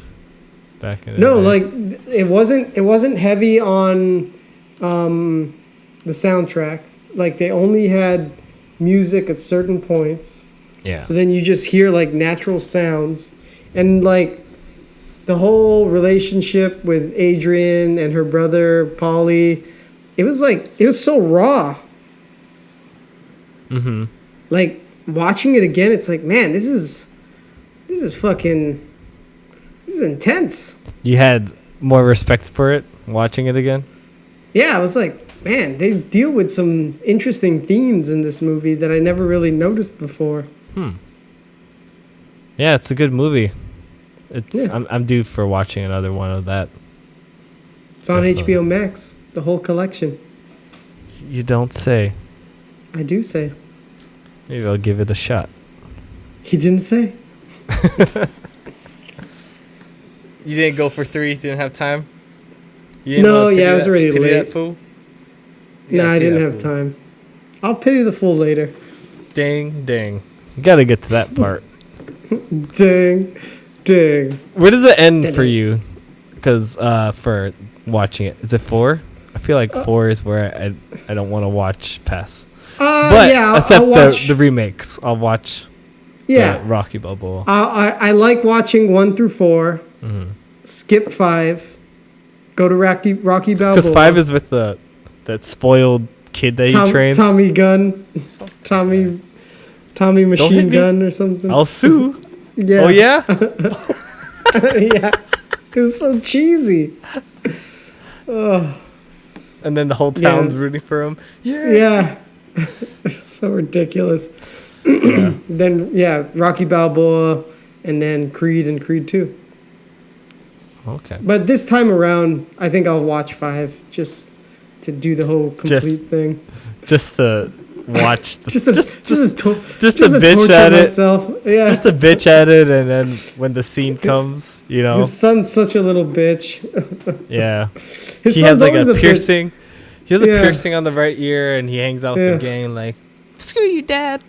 back in the No, day. like it wasn't heavy on the soundtrack. Like they only had music at certain points. Yeah. So then you just hear like natural sounds, and like the whole relationship with Adrian and her brother Polly, it was so raw. Mm-hmm. Like watching it again, it's like, man, this is intense. You had more respect for it watching it again? Yeah, I was like, man, they deal with some interesting themes in this movie that I never really noticed before. Yeah, it's a good movie. Yeah. I'm due for watching another one of that. It's on Definitely. HBO Max, the whole collection. You don't say. I do say. Maybe I'll give it a shot. He didn't say. You didn't go for 3? Didn't have time? No, yeah, I was already late. Fool? No, I didn't have time. I'll pity the fool later. Ding. You gotta get to that part. Ding. Where does it end for you? Because for watching it, is it 4? I feel like 4 is where I don't want to watch past. But yeah, except I'll watch, the remakes, I'll watch. Yeah, Rocky Balboa. I like watching 1 through 4. Mm-hmm. Skip 5. Go to Rocky Balboa. Because 5 is with that spoiled kid that he trains. Tommy Gun, Tommy Machine Gun or something. I'll sue. Yeah. Oh yeah. Yeah. It was so cheesy. Oh. And then the whole town's rooting for him. Yeah. It's so ridiculous. Yeah. Then Rocky Balboa, and then Creed and Creed 2. Okay. But this time around, I think I'll watch 5 just to do the whole complete thing. Just to watch the, Just to bitch torture at myself. Yeah. Just to bitch at it, and then when the scene comes, you know. His son's such a little bitch. Yeah. His He has son's like always a piercing. He has a Yeah. piercing on the right ear, and he hangs out with the gang like, "Screw you, Dad."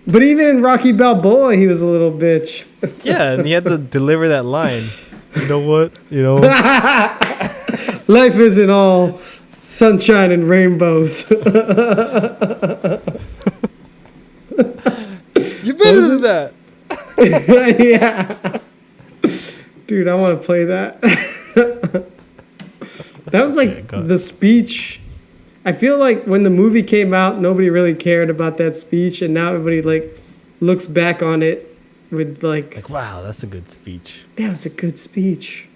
But even in Rocky Balboa, he was a little bitch. Yeah, and he had to deliver that line. You know what? You know. Life isn't all sunshine and rainbows. You're better than that. Yeah. Dude, I want to play that. That was like the speech. I feel like when the movie came out, nobody really cared about that speech, and now everybody like looks back on it with Like, wow, that's a good speech. that was a good speech.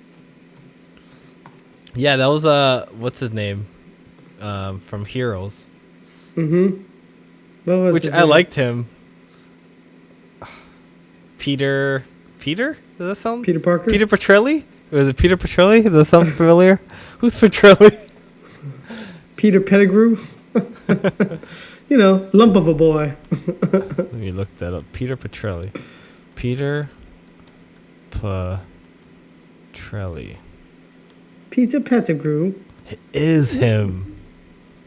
Yeah, that was what's his name? From Heroes. What was Which his I name? liked him. Peter? Does that sound? Peter Parker? Peter Petrelli? Was it Peter Petrelli? Does that sound familiar? Who's Petrelli? Peter Pettigrew? You know, lump of a boy. Let me look that up. Peter Petrelli. Peter Petrelli. Peter Pettigrew. It is him.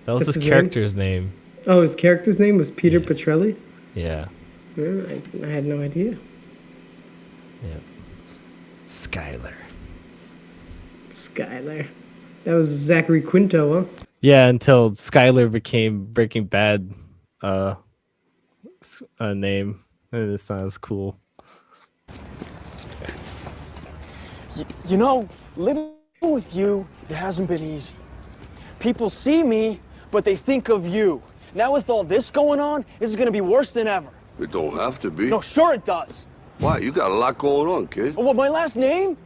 That was That's his his character's name. Oh, his character's name was Peter Yeah. Petrelli? Yeah. I had no idea. Yep. Skylar. Skylar. That was Zachary Quinto, huh? Yeah, until Skylar became Breaking Bad name. And it's not as cool. You know, living with you, it hasn't been easy. People see me, but they think of you. Now with all this going on, this is gonna be worse than ever. It don't have to be. No, sure it does. Why? You got a lot going on, kid. Oh, what, my last name?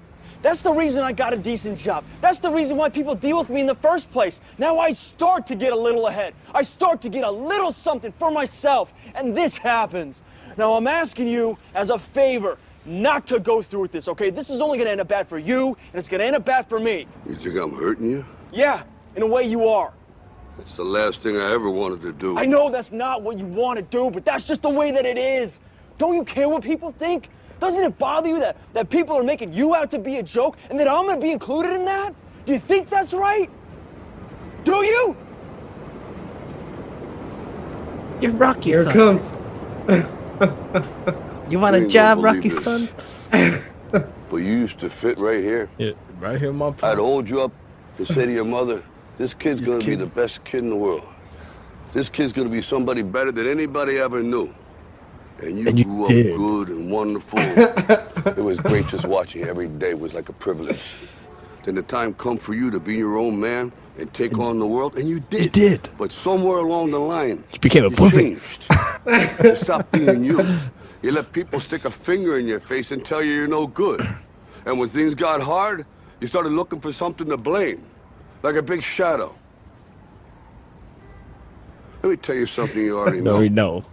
That's the reason I got a decent job. That's the reason why people deal with me in the first place. Now I start to get a little ahead. I start to get a little something for myself, and this happens. Now I'm asking you as a favor not to go through with this, okay? This is only gonna end up bad for you, and it's gonna end up bad for me. You think I'm hurting you? Yeah, in a way you are. That's the last thing I ever wanted to do. I know that's not what you want to do, but that's just the way that it is. Don't you care what people think? Doesn't it bother you that people are making you out to be a joke and that I'm gonna be included in that? Do you think that's right? Do you? You're Rocky, Here it comes. You want You a ain't job, gonna Rocky believe son? this. But you used to fit right here. Yeah, right here, Mom. I'd hold you up and say to your mother, this kid's gonna be the best kid in the world. This kid's gonna be somebody better than anybody ever knew. And you grew up good and wonderful. It was great just watching you every day. It was like a privilege. Then the time come for you to be your own man and take on the world, and you did. You did. But somewhere along the line, You became a pussy. changed. You stopped being you. You let people stick a finger in your face and tell you you're no good. And when things got hard, you started looking for something to blame, like a big shadow. Let me tell you something you already know. No, we know.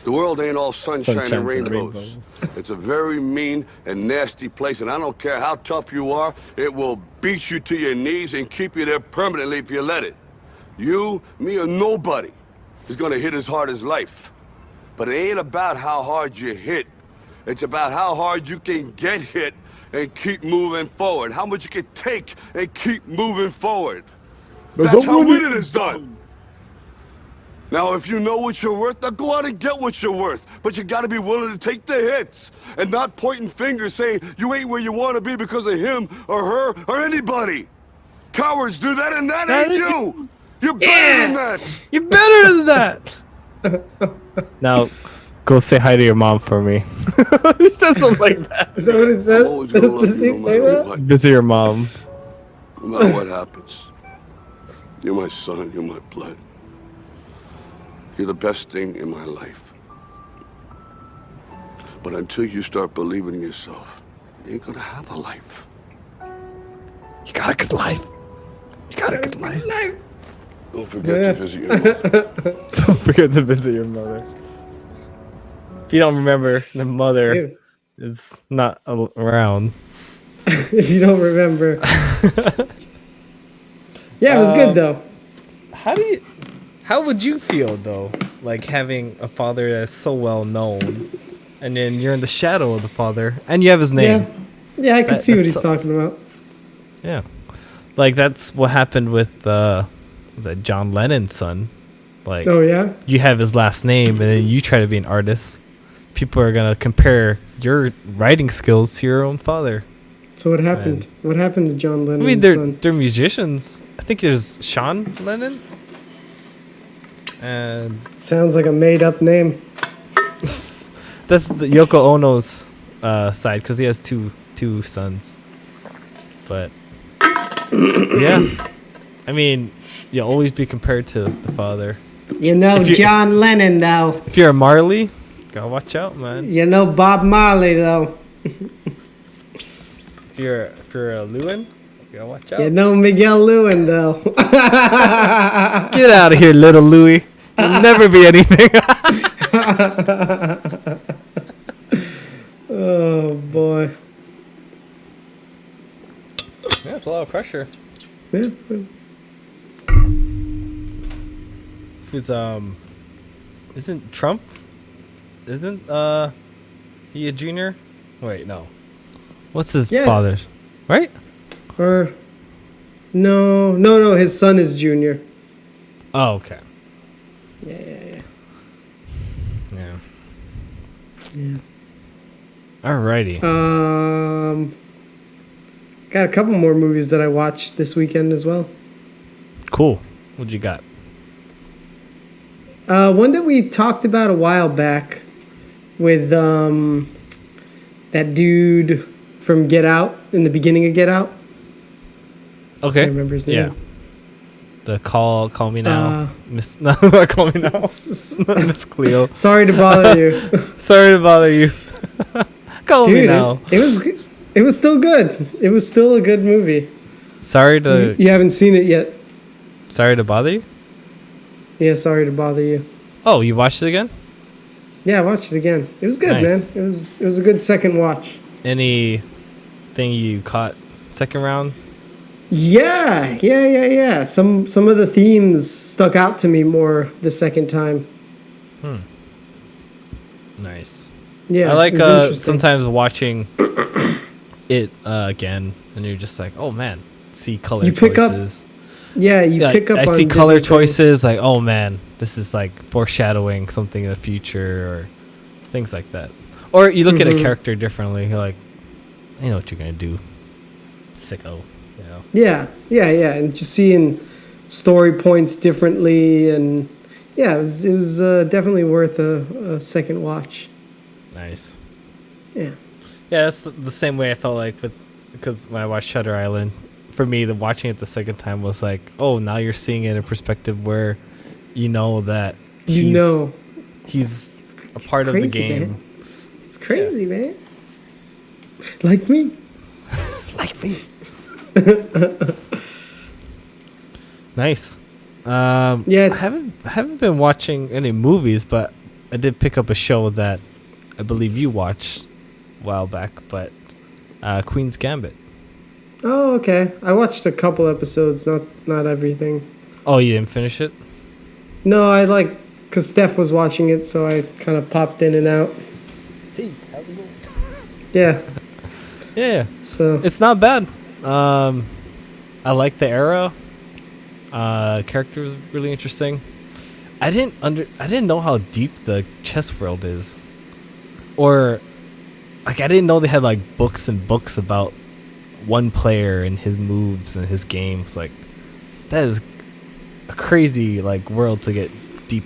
The world ain't all sunshine, Sunshine and and rainbows. rainbows. It's a very mean and nasty place, and I don't care how tough you are, it will beat you to your knees and keep you there permanently if you let it. You, me, or nobody is gonna hit as hard as life. But it ain't about how hard you hit. It's about how hard you can get hit and keep moving forward. How much you can take and keep moving forward. That's how winning is done. Now, if you know what you're worth, now go out and get what you're worth. But you gotta be willing to take the hits and not pointing fingers saying you ain't where you wanna be because of him or her or anybody. Cowards do that, and that ain't you. You're better than that. You're better than that. Now, go say hi to your mom for me. He says something like that. Is that what it I'm says? always gonna love Does you he no say matter that? what. Visit your mom. No matter what happens. You're my son, you're my blood. You're the best thing in my life. But until you start believing in yourself, you ain't gonna have a life. You got a good life. You got a good life. Don't forget to visit your mother. Don't forget to visit your mother. If you don't remember, the mother Dude, is not around. if you don't remember. Yeah, it was good though. How would you feel though, like having a father that's so well known, and then you're in the shadow of the father, and you have his name? Yeah, I can That- see that what he's sucks. talking about. Yeah, like that's what happened with was that John Lennon's son? Like, Oh yeah. you have his last name, and then you try to be an artist. People are gonna compare your writing skills to your own father. So what happened? What happened to John I Lennon's mean, son? they're musicians. I think there's Sean Lennon, and Sounds like a made-up name. that's the Yoko Ono's side because he has two sons. But yeah, I mean, you'll always be compared to the father. You know If you- John Lennon, though. If you're a Marley, Gotta watch out, man. You know Bob Marley though. If you're a Lewin, you gotta watch out. You know Miguel Lewin though. Get out of here, little Louie. You'll never be anything. Oh boy. Yeah, it's a lot of pressure. Yeah. It's isn't Trump? Isn't he a junior? Wait, no. What's his Yeah. father's? Right? Or no. His son is junior. Oh, okay. Yeah. Yeah. Alrighty. Got a couple more movies that I watched this weekend as well. Cool. What you got? One that we talked about a while back with that dude from Get Out, in the beginning of Get Out. Okay. I remember his name. Yeah. The call me now. Miss no, call me now. Miss Cleo. Sorry to bother you. Sorry to bother you. Call me Dude, now. it was still good. It was still a good movie. Sorry to You haven't seen it yet. sorry to bother you? Yeah, sorry to bother you. Oh, you watched it again? Yeah, I watched it again. It was good, Nice. man. It was a good second watch. Anything you caught second round? Yeah. Some of the themes stuck out to me more the second time. Nice. Yeah, I like it was interesting. sometimes watching it again, and you're just like, oh man, see color You pick up choices. Yeah, you pick up I on see color different things. choices, like, oh man, this is like foreshadowing something in the future, or things like that. Or you look at a character differently. You're like, I know what you're gonna do, sicko. You know? Yeah, and just seeing story points differently, and yeah, it was definitely worth a second watch. Nice. Yeah. Yeah, that's the same way I felt like because when I watched Shutter Island, for me, the watching it the second time was like, oh, now you're seeing it in a perspective where you know that he's a part of the crazy, game. man. It's crazy, man. Like me. Like me. Nice. Yeah. I haven't been watching any movies, but I did pick up a show that I believe you watched a while back, but Queen's Gambit. Oh, okay. I watched a couple episodes, not everything. Oh, you didn't finish it? No, because Steph was watching it, so I kind of popped in and out. Hey, how's it going? Yeah. Yeah. So It's not bad. I like the era. Character was really interesting. I didn't know how deep the chess world is, or like I didn't know they had like books and books about one player and his moves and his games. Like that is a crazy like world to get deep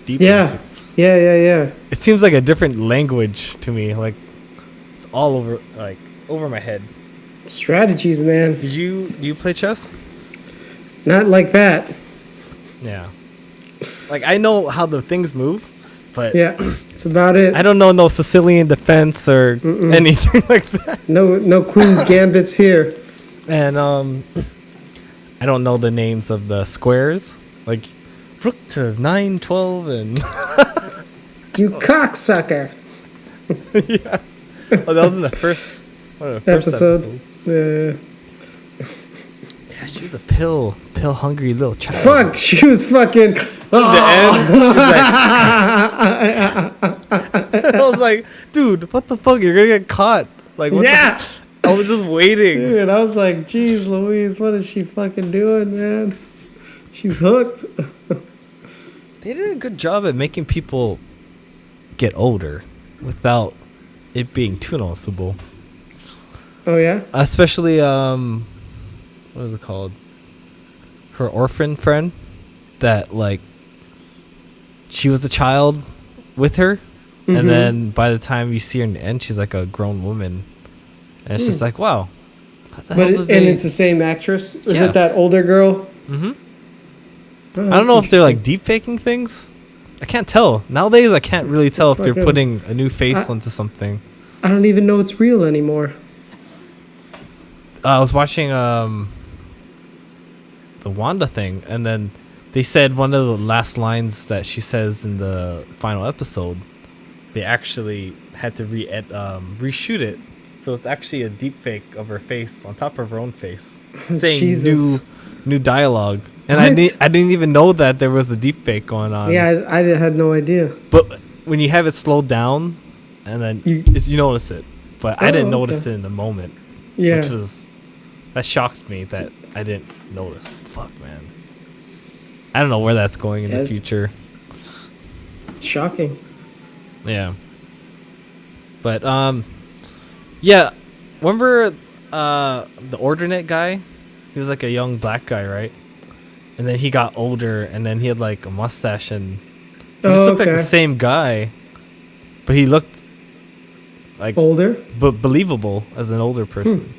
yeah. into. Yeah. It seems like a different language to me. Like it's all over my head. Strategies, man. Do you play chess? Not like that. Yeah. Like I know how the things move, but Yeah. It's about it. I don't know no Sicilian defense or anything like that. No Queen's Gambits here. And I don't know the names of the squares. Like rook to 9, 12 and You cocksucker. yeah. Oh, that was in the first episode. Yeah. Yeah, she's a pill hungry little child. Fuck, she was fucking. The end, she was like, I was like, dude, what the fuck? You're gonna get caught. Like, what Yeah. I was just waiting. Dude, I was like, geez, Louise, what is she fucking doing, man? She's hooked. They did a good job at making people get older without it being too noticeable. Oh, yeah? Especially, what is it called? Her orphan friend that, like, she was a child with her. And then by the time you see her in the end, she's like a grown woman. And it's just like, wow. And it's the same actress? Is Yeah. it that older girl? Mm-hmm. Oh, I don't know if they're like deep faking things, I can't tell nowadays. I can't really tell if they're fucking- putting a new face I- onto something. I don't even know it's real anymore. I was watching the Wanda thing, and then they said one of the last lines that she says in the final episode, they actually had to reshoot it, so it's actually a deep fake of her face on top of her own face, saying Jesus. new dialogue. And What? I didn't even know that there was a deep fake going on. Yeah, I had no idea. But when you have it slowed down, and then you notice it, but I didn't notice okay. it in the moment. Yeah. That shocked me that I didn't notice. Fuck, man. I don't know where that's going in the future. It's shocking. Yeah. But yeah. Remember the Ordinate guy? He was like a young black guy, right? And then he got older, and then he had like a mustache, and he just looked like the same guy, but he looked like Older? but believable as an older person.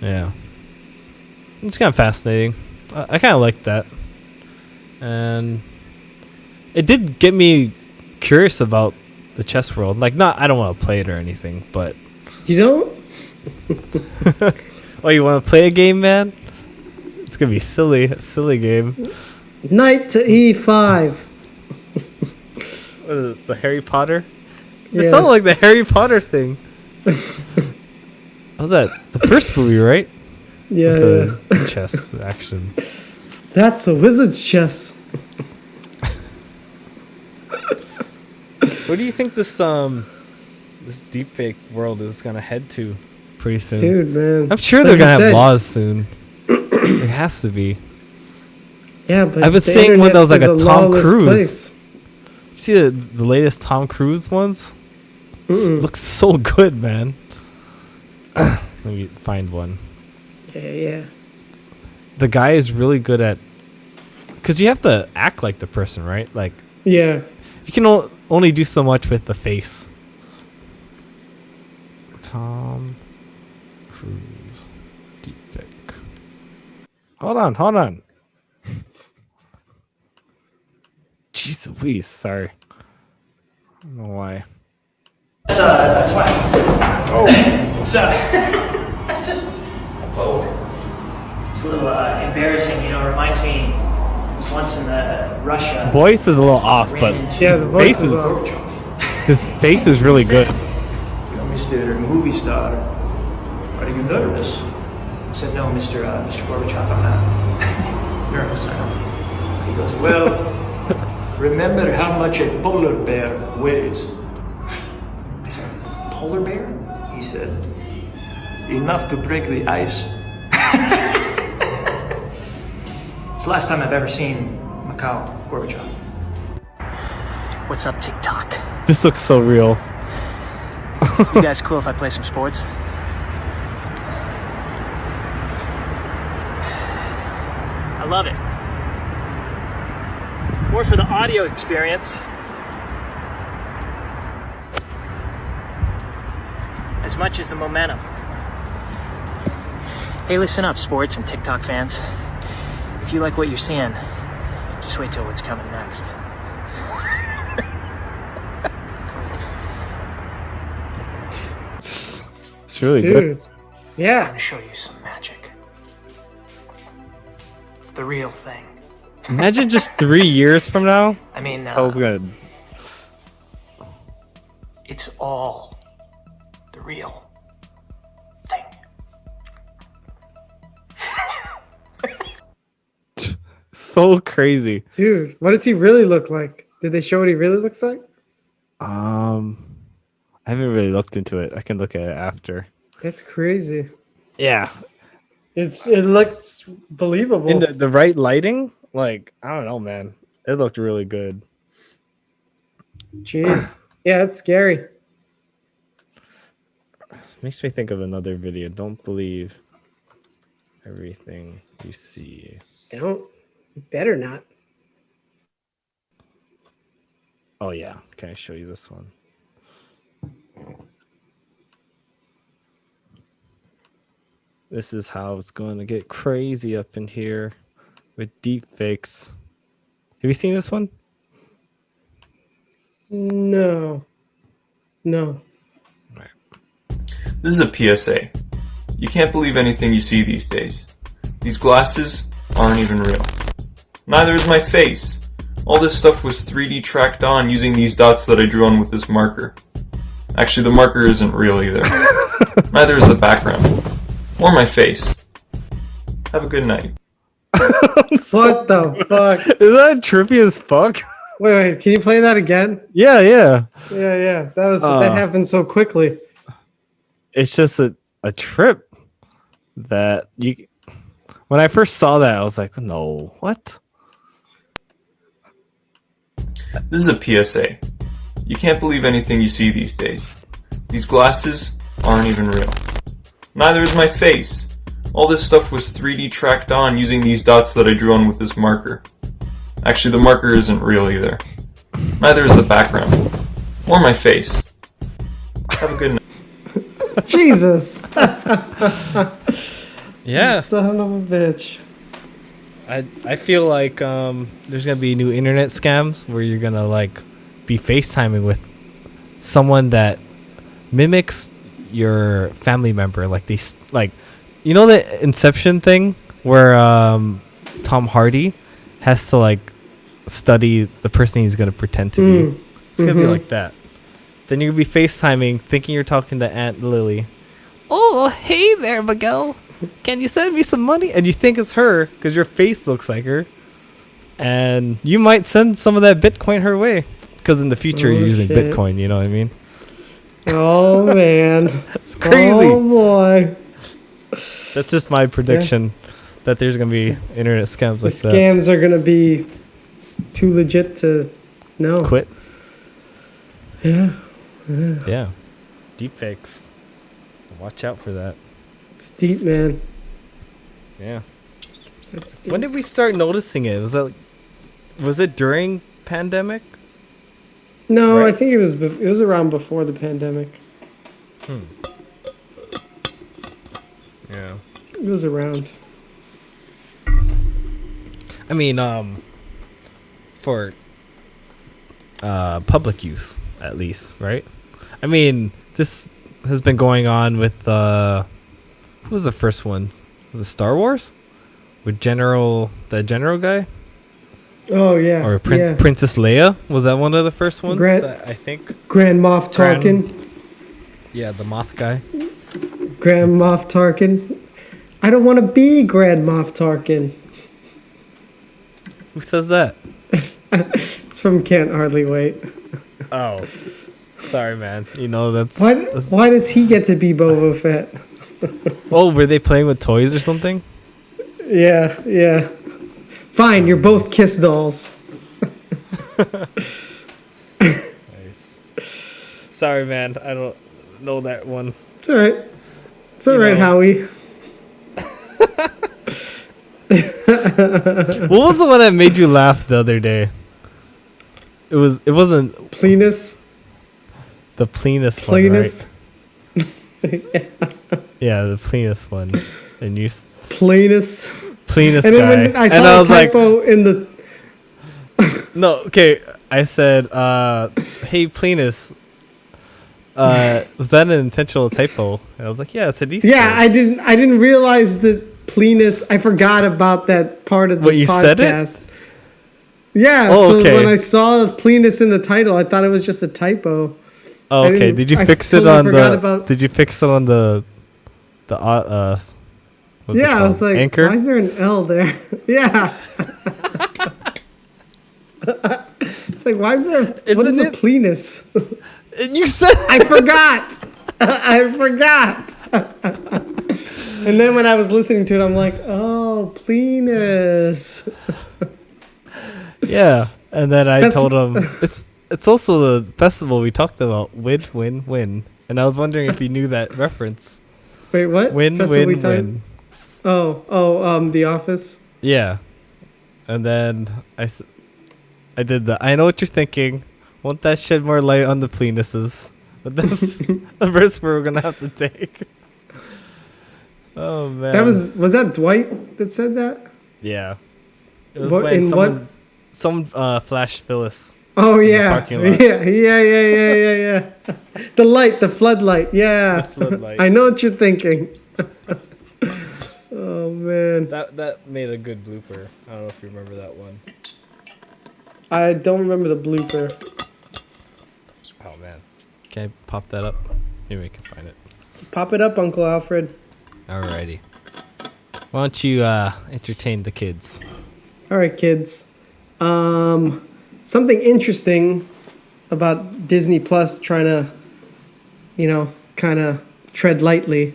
Yeah. It's kind of fascinating. I kind of like that. And it did get me curious about the chess world. Like, I don't want to play it or anything, but... You don't? Oh, you want to play a game, man? It's going to be a silly game. Knight to E5. What is it, the Harry Potter? Yeah. It sounded like the Harry Potter thing. What was that? The first movie, right? Yeah, With the chess action. That's a wizard's chess. Where do you think this deepfake world is gonna head to pretty soon? Dude, man. I'm sure they're gonna have laws soon. It has to be. Yeah, but I was the seeing one that was like internet a is Tom lawless Cruise. place. You see the latest Tom Cruise ones? Looks so good, man. Let me find one. Yeah. The guy is really good at, because you have to act like the person, right? Like, Yeah. you can only do so much with the face. Tom Cruise deepfake. Hold on. Jeez Louise, sorry. I don't know why. That's why. Oh. It's it's a little embarrassing, you know. It reminds me. It was once in Russia. Voice is a little off, but Yeah, the voice is off. his face is really good. You know, Mr. Movie Star, are you nervous? I said, no, Mr. Gorbachev, I'm not nervous. I don't. He goes, well, remember how much a polar bear weighs. I said, polar bear? He said, enough to break the ice. It's the last time I've ever seen Mikhail Gorbachev. What's up, TikTok? This looks so real. You guys cool if I play some sports? I love it. More for the audio experience. As much as the momentum. Hey, listen up, sports and TikTok fans. If you like what you're seeing, just wait till what's coming next. It's really Dude. good. I'm Yeah. gonna show you some magic. It's the real thing. Imagine just 3 years from now. I mean, That was good. it's all the real thing. So crazy. Dude, what does he really look like? Did they show what he really looks like? I haven't really looked into it. I can look at it after. That's crazy. Yeah. It looks believable. In the right lighting, like, I don't know, man. It looked really good. Jeez. Yeah, it's scary. Makes me think of another video. Don't believe everything you see. Don't. You better not. Oh, yeah. Can I show you this one? This is how it's going to get crazy up in here with deep fakes. Have you seen this one? No. No. This is a PSA. You can't believe anything you see these days. These glasses aren't even real. Neither is my face. All this stuff was 3D tracked on using these dots that I drew on with this marker. Actually, the marker isn't real either. Neither is the background. Or my face. Have a good night. What the fuck? Is that trippy as fuck? Wait, can you play that again? Yeah. Yeah. That happened so quickly. It's just a trip that you. When I first saw that, I was like, no, what? This is a PSA. You can't believe anything you see these days. These glasses aren't even real. Neither is my face. All this stuff was 3D tracked on using these dots that I drew on with this marker. Actually, the marker isn't real either. Neither is the background. Or my face. Have a good night. Jesus. Yeah. Son of a bitch. I feel like there's gonna be new internet scams where you're gonna like be FaceTiming with someone that mimics your family member. Like you know the Inception thing where Tom Hardy has to like study the person he's gonna pretend to be. It's gonna be like that. Then you're gonna be FaceTiming, thinking you're talking to Aunt Lily. Oh, hey there, Miguel. Can you send me some money? And you think it's her because your face looks like her. And you might send some of that Bitcoin her way because in the future you're using shit. Bitcoin. You know what I mean? Oh, man. It's crazy. Oh, boy. That's just my prediction that there's going to be internet scams The like that. scams are going to be too legit to know. Quit. Yeah. Yeah. Deepfakes. Watch out for that. It's deep, man. Yeah. It's deep. When did we start noticing it? Was it during pandemic? No, Right. I think it was around before the pandemic. Yeah. It was around. I mean, for public use at least, right? I mean, this has been going on with who was the first one? Was it Star Wars? With the general guy? Oh yeah. Or yeah. Princess Leia? Was that one of the first ones? Grand- I think. Grand Moff Tarkin. Yeah, the moth guy. Grand Moff Tarkin. I don't want to be Grand Moff Tarkin. Who says that? It's from Can't Hardly Wait. Oh. Sorry, man. You know, that's... Why does he get to be Boba Fett? Oh, were they playing with toys or something? Yeah. Fine, you're both kiss dolls. Nice. Sorry, man. I don't know that one. It's alright. It's alright, know. Howie. What was the one that made you laugh the other day? It wasn't Plenus. the Plenus one, Plenus. right? Yeah, the Plenus one. And you Plenus. Plenus And then guy. when I and saw I the was like, typo in the... no, okay. I said, hey, Plenus. Was that an intentional typo? And I was like, yeah, it's an Easter. Yeah, I didn't realize that Plenus... I forgot about that part of the What, you said it? podcast. Yeah, Oh, so okay. when I saw Plenus in the title, I thought it was just a typo. Oh, I okay. didn't- Did you I fix it totally on forgot the? about- Did you fix it on the what's it Yeah, I was called? like, Anchor? why is there an L there? Yeah. It's like, why is there... what is Isn't a it- Plenus? You said. I forgot. I forgot. And then when I was listening to it, I'm like, oh, Plenus. Yeah, and then I That's- told him it's also the festival we talked about. Win, win, win. And I was wondering if you knew that reference. Wait, what? Win, Festival we win, talked- win. The Office. Yeah, and then I did the. I know what you're thinking. Won't that shed more light on the Plenuses? But that's the verse we're gonna have to take. Oh man, That was that Dwight that said that? yeah. It was What- when in someone flashed Phyllis. Oh in the yeah, parking lot. yeah. The light, the floodlight. Yeah, The floodlight. I know what you're thinking. Oh man, That made a good blooper. I don't know if you remember that one. I don't remember the blooper. Oh man, can I pop that up? Maybe we can find it. Pop it up, Uncle Alfred. Alrighty. Why don't you entertain the kids? All right, kids. Something interesting about Disney Plus trying to, kind of tread lightly.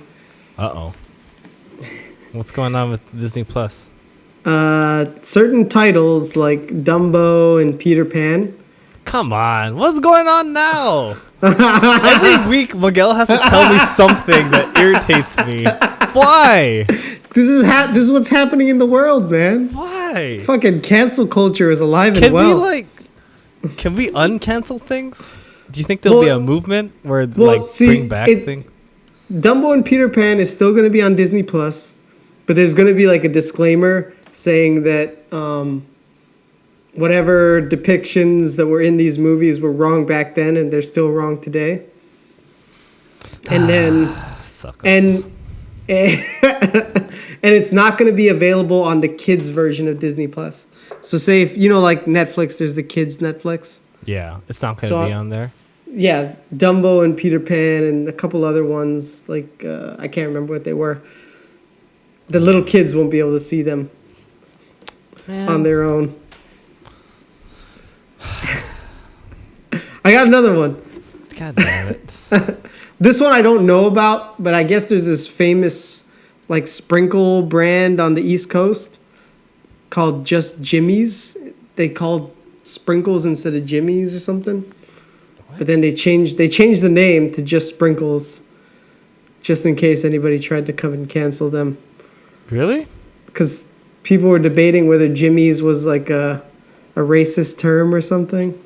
Uh-oh. What's going on with Disney Plus? Certain titles like Dumbo and Peter Pan. Come on, what's going on now? Every week, Miguel has to tell me something that irritates me. Why? This is what's happening in the world, man. Why? Fucking cancel culture is alive and well. Can we uncancel things? Do you think there'll be a movement where bring back things? Dumbo and Peter Pan is still going to be on Disney Plus, but there's going to be like a disclaimer saying that whatever depictions that were in these movies were wrong back then and they're still wrong today. And then and it's not going to be available on the kids version of Disney Plus. So say if like Netflix, there's the kids Netflix. Yeah, it's not going to be on there. Yeah, Dumbo and Peter Pan and a couple other ones like I can't remember what they were. The little kids won't be able to see them on their own. I got another one. God damn it. This one I don't know about, but I guess there's this famous like sprinkle brand on the East Coast called Just Jimmy's. They called sprinkles instead of Jimmy's or something. What? But then they changed the name to Just Sprinkles, just in case anybody tried to come and cancel them. Really? Because people were debating whether Jimmy's was like a racist term or something.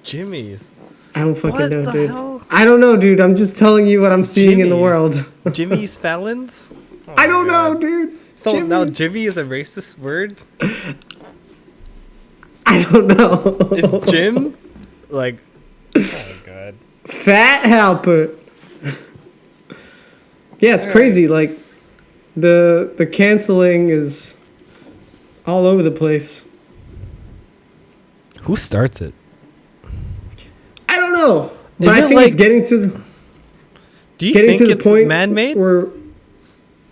Jimmy's. I don't fucking know, dude. Hell? I don't know, dude. I'm just telling you what I'm seeing in the world. Jimmy's Fallons? Oh I don't know, dude. So Jimmy's. now Jimmy is a racist word? I don't know. Is Jim? Like, oh god. Fat Halpert. Yeah, it's crazy. Like, the canceling is all over the place. Who starts it? I don't know. But Is I it think like- it's getting to the Do you getting think to the it's point man-made? where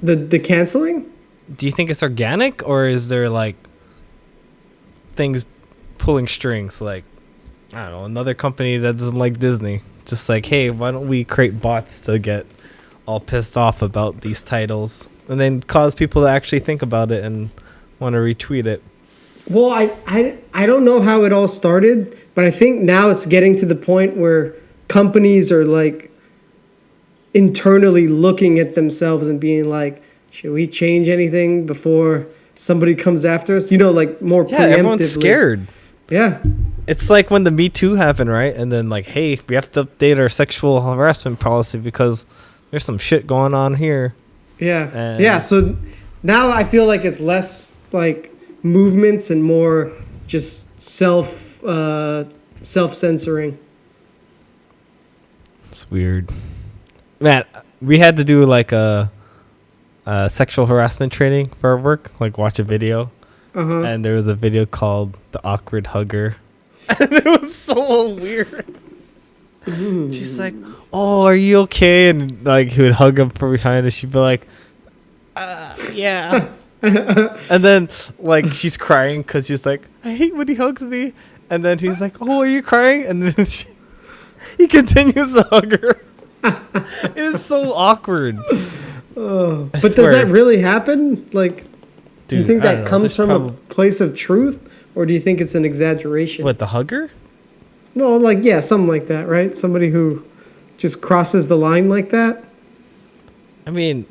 the canceling? Do you think it's organic, or is there like things pulling strings? Like, I don't know, another company that doesn't like Disney, just like, hey, why don't we create bots to get all pissed off about these titles, and then cause people to actually think about it and want to retweet it? Well, I don't know how it all started, but I think now it's getting to the point where companies are like internally looking at themselves and being like, should we change anything before somebody comes after us? Like more Yeah, everyone's preemptively. scared. Yeah. It's like when the Me Too happened, right? And then like, hey, we have to update our sexual harassment policy because there's some shit going on here. Yeah. And- Yeah. So now I feel like it's less like movements and more just self-censoring. It's weird. Man, we had to do like a sexual harassment training for our work, like watch a video. Uh-huh. And there was a video called The Awkward Hugger. And it was so weird. She's like, oh, are you okay? And like he would hug him from behind and she'd be like, yeah. And then like she's crying because she's like, I hate when he hugs me. And then he's like, oh, are you crying? And then he continues to hug her. It is so awkward. Oh. I But does swear. that really happen? Like, do you Dude, think I that don't know. comes There's from a place of truth? Or do you think it's an exaggeration? What, the hugger? Well, like, yeah, something like that, right? Somebody who just crosses the line like that? I mean,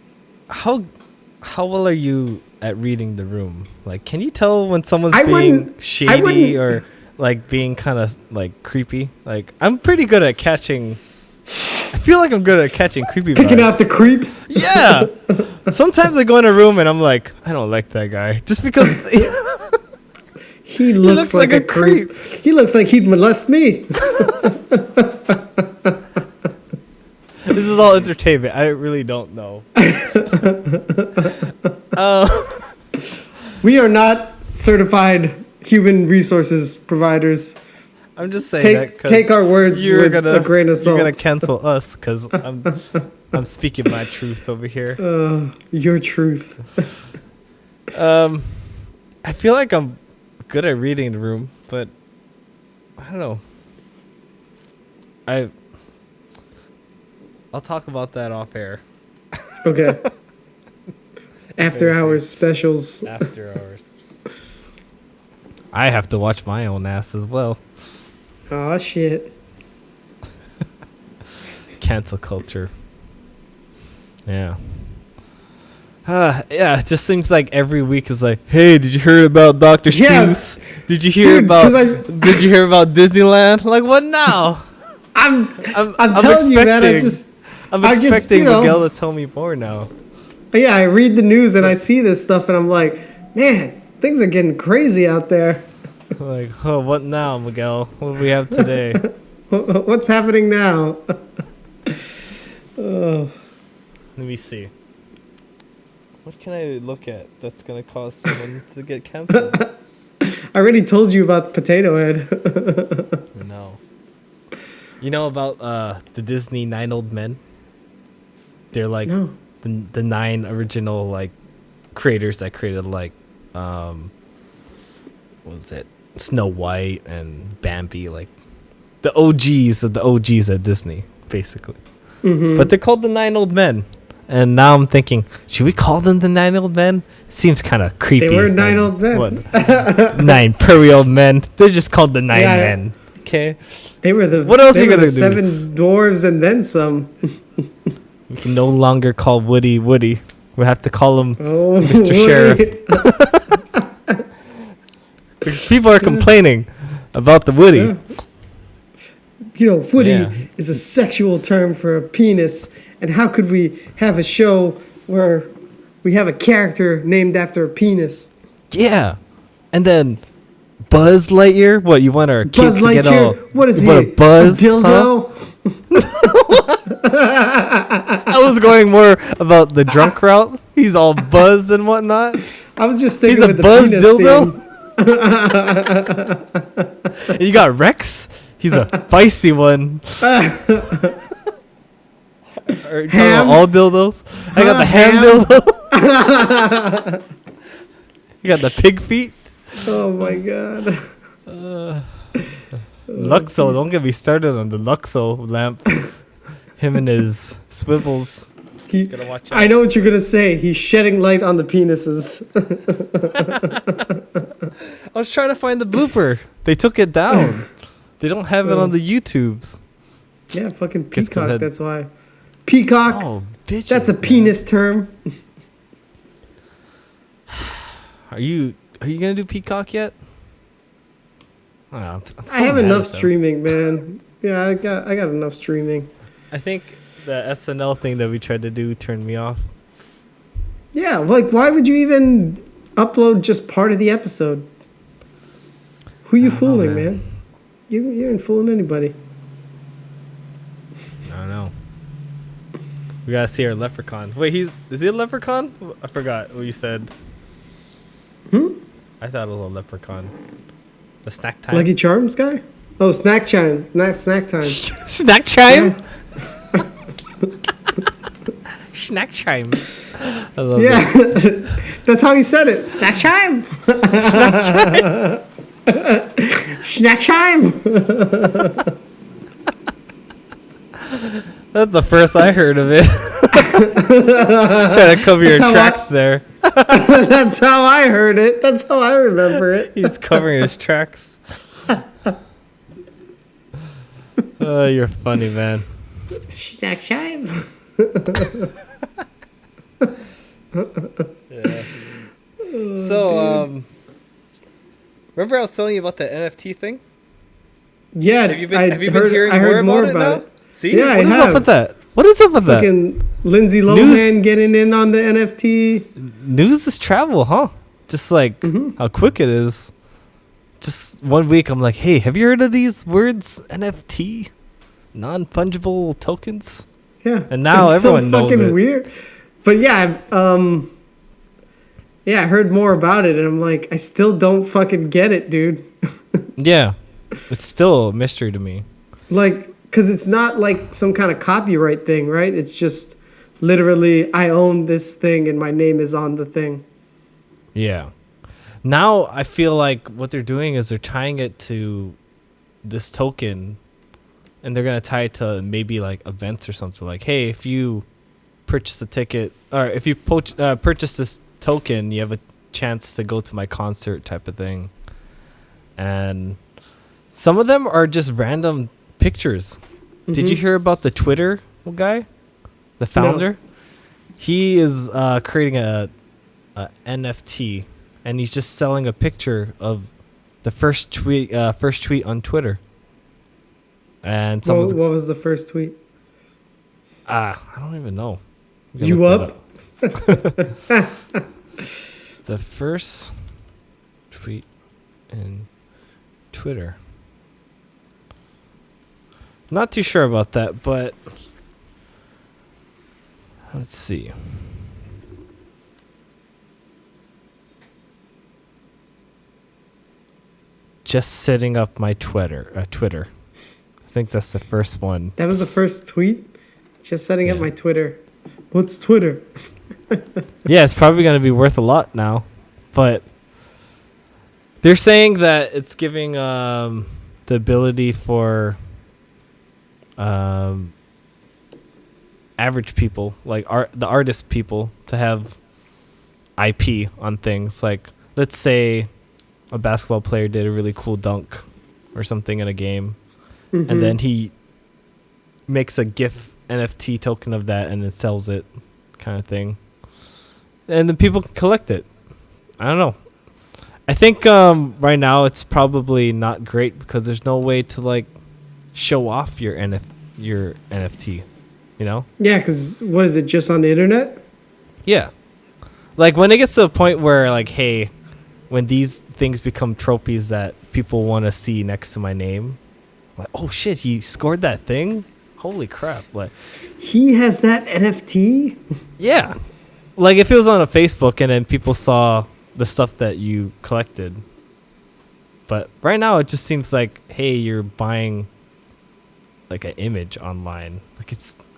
how well are you at reading the room? Like, can you tell when someone's I being wouldn't- shady or like being kind of like creepy? Like, I'm pretty good at catching. I feel like I'm good at catching creepy Picking vibes. out the creeps? Yeah. Sometimes I go in a room and I'm like, I don't like that guy, just because He looks like a creep. He looks like he'd molest me. This is all entertainment. I really don't know. We are not certified human resources providers. I'm just saying take our words with a grain of salt. You're gonna cancel us because I'm speaking my truth over here. Your truth. I feel like I'm good at reading the room, but I don't know. I'll talk about that off air. Okay. After hours specials. After hours. I have to watch my own ass as well. Oh shit. Cancel culture. Yeah. Yeah, it just seems like every week is like, hey, did you hear about Dr. Seuss? Did you hear Did you hear about Disneyland? Like, what now? I'm telling you, man. I'm expecting Miguel to tell me more now. Yeah, I read the news and I see this stuff and I'm like, man, things are getting crazy out there. Like, oh, what now, Miguel? What do we have today? What's happening now? Oh. Let me see. What can I look at that's going to cause someone to get canceled? I already told you about Potato Head. No. You know about the Disney 9 Old Men? They're like the 9 original like creators that created like what was it? Snow White and Bambi, like the OGs of the OGs at Disney, basically. Mm-hmm. But they're called the 9 Old Men. And now I'm thinking, should we call them the 9 Old Men? Seems kind of creepy. They were 9 old men. What? 9 prairie old men. They're just called the 9 men. Okay. They were the. What else are you gonna do? 7 dwarves and then some. We can no longer call Woody Woody. We have to call him Mr. Woody. Sheriff. Because people are complaining about the Woody. Yeah. You know, Woody is a sexual term for a penis. And how could we have a show where we have a character named after a penis? Yeah. And then Buzz Lightyear? What, you want our kids to get all... What is he? A buzz? A dildo? Huh? I was going more about the drunk route. He's all buzzed and whatnot. I was just thinking he's with a the buzz penis dildo. You got Rex. He's a feisty one. Are you talking about all dildos? I got the ham dildo. You got the pig feet. Oh my god. Luxo, don't get me started on the Luxo lamp. Him and his swivels. Gotta watch out. I know what you're gonna say. He's shedding light on the penises. I was trying to find the blooper. They took it down. They don't have it on the YouTubes. Yeah, fucking Peacock. That's why. Peacock. Oh, bitches, that's a penis term. Are you gonna do Peacock yet? I don't know. I have enough streaming, man. Yeah, I got enough streaming. I think the SNL thing that we tried to do turned me off. Yeah, like why would you even upload just part of the episode? Who you fooling, man? You ain't fooling anybody. I don't know. We gotta see our leprechaun. Wait, is he a leprechaun? I forgot what you said. I thought it was a leprechaun. The snack time. Lucky Charms guy? Oh, snack chime. Snack time. Snack chime? Yeah. Snack chime. I love it. That's how he said it. Snack chime. Snack chime. Snack chime. That's the first I heard of it. Trying to cover your tracks there. That's how I heard it. That's how I remember it. He's covering his tracks. Oh, you're funny, man. Snack chime. Yeah. So, remember I was telling you about the NFT thing? Yeah, have you been hearing more about it? See? Yeah, what is up with that? What is up with that? Fucking Lindsay Lohan getting in on the NFT. News is travel, huh? Just like how quick it is. just 1 week, I'm like, hey, have you heard of these words? NFT, non-fungible tokens. Yeah, And now it's everyone so knows fucking it. weird. But yeah, yeah, I heard more about it, and I'm like, I still don't fucking get it, dude. Yeah, it's still a mystery to me. Like, because it's not like some kind of copyright thing, right? It's just literally, I own this thing, and my name is on the thing. Yeah. Now I feel like what they're doing is they're tying it to this token, and they're gonna tie it to maybe like events or something. Like, hey, if you purchase a ticket, or if you purchase this token, you have a chance to go to my concert, type of thing. And some of them are just random pictures. Did you hear about the Twitter guy, the founder? No. He is creating a NFT, and he's just selling a picture of the first tweet on Twitter. And what was the first tweet? I don't even know. You up? The first tweet in Twitter. Not too sure about that, but let's see. Just setting up my Twitter. I think that's the first one. That was the first tweet? Just setting up my Twitter. What's Twitter? Yeah, it's probably going to be worth a lot now. But they're saying that it's giving the ability for average people, like the artist people, to have IP on things. Like, let's say a basketball player did a really cool dunk or something in a game, and then he makes a GIF NFT token of that and then sells it, kind of thing. And then people can collect it. I don't know. I think right now it's probably not great because there's no way to like show off your NFT, you know? Yeah, because what is it, just on the internet? Yeah. Like when it gets to a point where like, hey, when these things become trophies that people want to see next to my name, like, oh shit, he scored that thing? Holy crap. Like, he has that NFT? Yeah. Like if it was on a Facebook and then people saw the stuff that you collected. But right now it just seems like, hey, you're buying like an image online. Like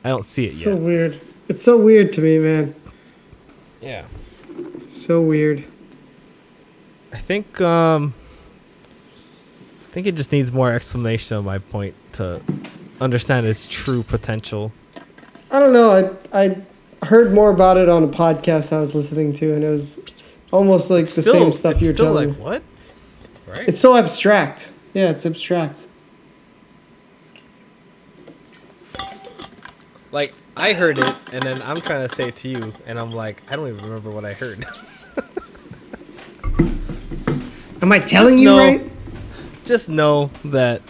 I don't see it yet. So weird. It's so weird to me, man. Yeah. It's so weird. I think it just needs more explanation of my point to understand its true potential. I don't know. I heard more about it on a podcast I was listening to, and it was almost like the same stuff you're telling me. What? Right? It's so abstract. Yeah, it's abstract. Like, I heard it, and then I'm trying to say it to you, and I'm like, I don't even remember what I heard. Am I telling you right? Just know that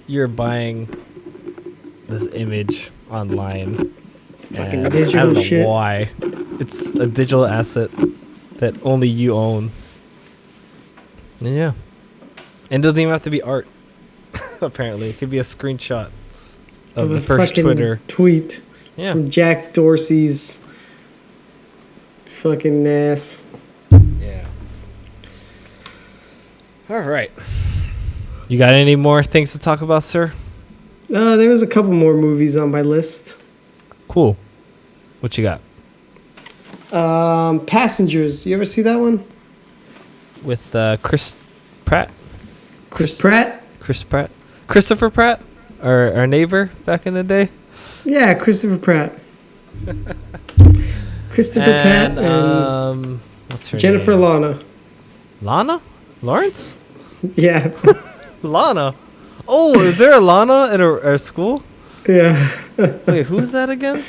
you're buying this image online. Fucking digital I don't know shit. why. It's a digital asset that only you own. And yeah. And it doesn't even have to be art. Apparently. It could be a screenshot of the first Twitter tweet from Jack Dorsey's fucking ass. Yeah. All right. You got any more things to talk about, sir? There was a couple more movies on my list. Cool. What you got? Passengers. You ever see that one? With Chris Pratt? Chris Pratt? Chris Pratt. Christopher Pratt? Our neighbor back in the day? Yeah, Christopher Pratt. Christopher Pratt and what's her Jennifer name? Lana. Lana? Lawrence? Yeah. Lana? Oh, is there a Lana at our school? Yeah. Wait, who's that again?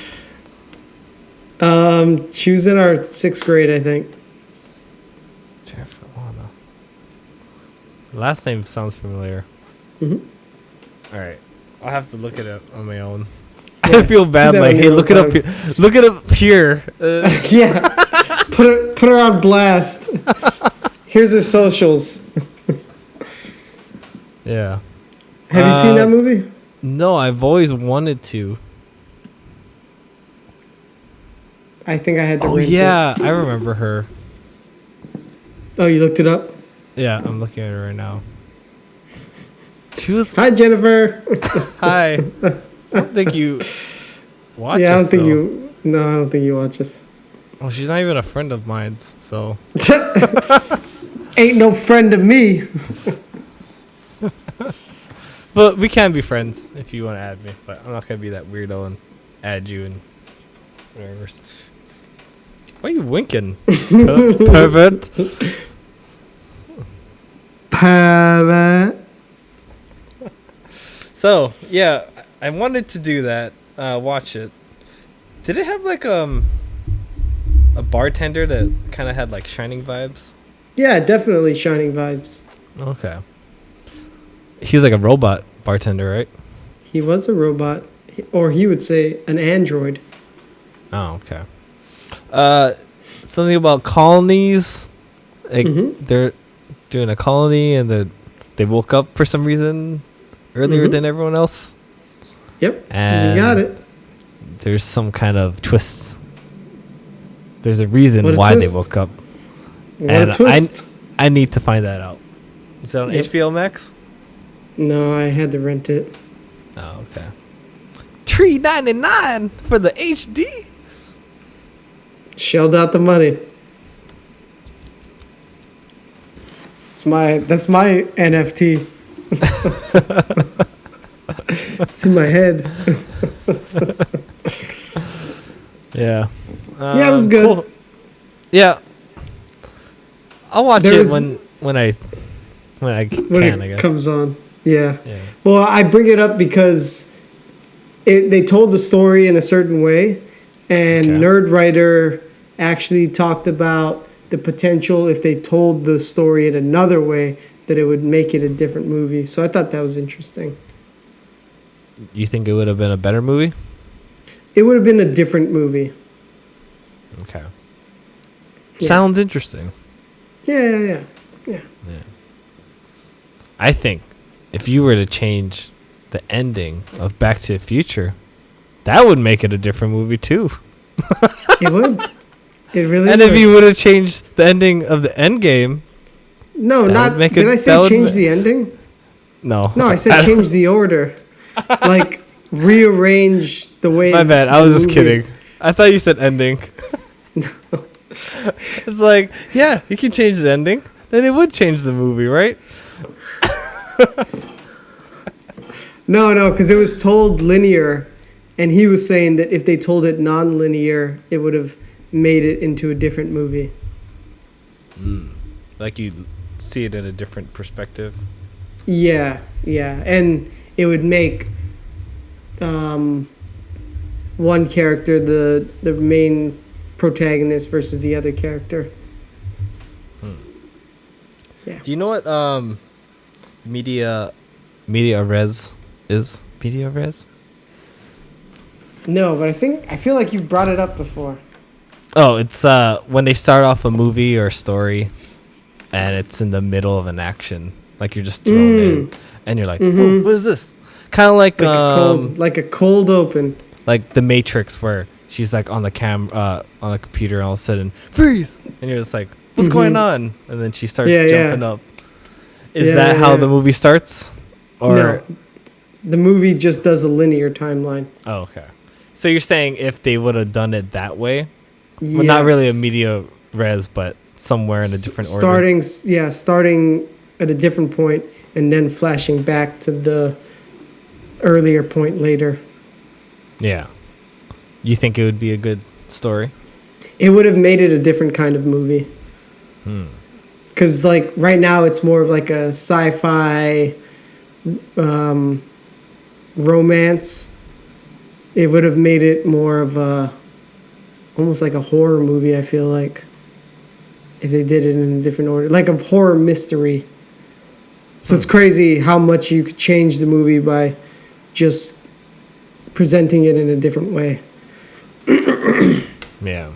She was in our 6th grade, I think. Jennifer Lana. Last name sounds familiar. All right. I'll have to look it up on my own. Yeah, I feel bad. Like, hey, look it up. Look it up here. Yeah. Put her on blast. Here's her socials. Yeah. Have you seen that movie? No, I've always wanted to. I think I had to Oh rent yeah, it. I remember her. Oh, you looked it up? Yeah, I'm looking at her right now. She was Hi, Jennifer. hi. I don't think you watch. Yeah, I don't us, think though. you. No, I don't think you watch us. Well, she's not even a friend of mine, so. Ain't no friend of me. But we can be friends if you want to add me. But I'm not gonna be that weirdo and add you and whatever. Why are you winking, pervert? Pervert. So yeah, I wanted to do that. Watch it. Did it have like a bartender that kind of had like Shining vibes? Yeah, definitely Shining vibes. Okay. He's like a robot bartender, right? He was a robot, or he would say an android. Oh, okay. Something about colonies. Like they're doing a colony, and they woke up for some reason earlier than everyone else. Yep, And you got it. there's some kind of twist. There's a reason What a why twist. they woke up. What And a twist. I need to find that out. Is that on Yep. HBO Max? No, I had to rent it. Oh, okay. $3.99 for the HD. Shelled out the money. That's my NFT. It's in my head. Yeah. Yeah, it was good. Cool. Yeah. I'll watch There's- it when I When can, I it guess. comes on. Yeah. Yeah. Well, I bring it up because they told the story in a certain way, and Okay. Nerdwriter actually talked about the potential if they told the story in another way that it would make it a different movie. So I thought that was interesting. You think it would have been a better movie? It would have been a different movie. Okay. Yeah. Sounds interesting. Yeah. I think if you were to change the ending of Back to the Future, that would make it a different movie too. It would. It really And would. if you would have changed the ending of the Endgame, No, that not. would make Did it- I say that would change ma- the ending? no. No, I said change the order. Like rearrange the way. My bad. I the was just movie- kidding. I thought you said ending. It's like, yeah, you can change the ending. Then it would change the movie, right? No, because it was told linear, and he was saying that if they told it non-linear, it would have made it into a different movie. Like you see it in a different perspective. Yeah, and it would make one character the main protagonist versus the other character. Do you know what media res is? Media res? No, but I feel like you've brought it up before. Oh, it's when they start off a movie or a story and it's in the middle of an action. Like you're just thrown in and you're like, oh, what is this? Kind of like Like a cold open. like The Matrix, where she's like on the on the computer and all of a sudden freeze, and you're just like, what's going on? And then she starts jumping up. Is that how the movie starts? Or No, the movie just does a linear timeline. Oh, okay. So you're saying if they would have done it that way, well, not really a Yes. media res, but somewhere in a different order. Starting at a different point and then flashing back to the earlier point later. Yeah. You think it would be a good story? It would have made it a different kind of movie. Because like right now it's more of like a sci-fi romance. It would have made it more of a almost like a horror movie, I feel like, if they did it in a different order, like a horror mystery. So it's crazy how much you could change the movie by just presenting it in a different way. Yeah.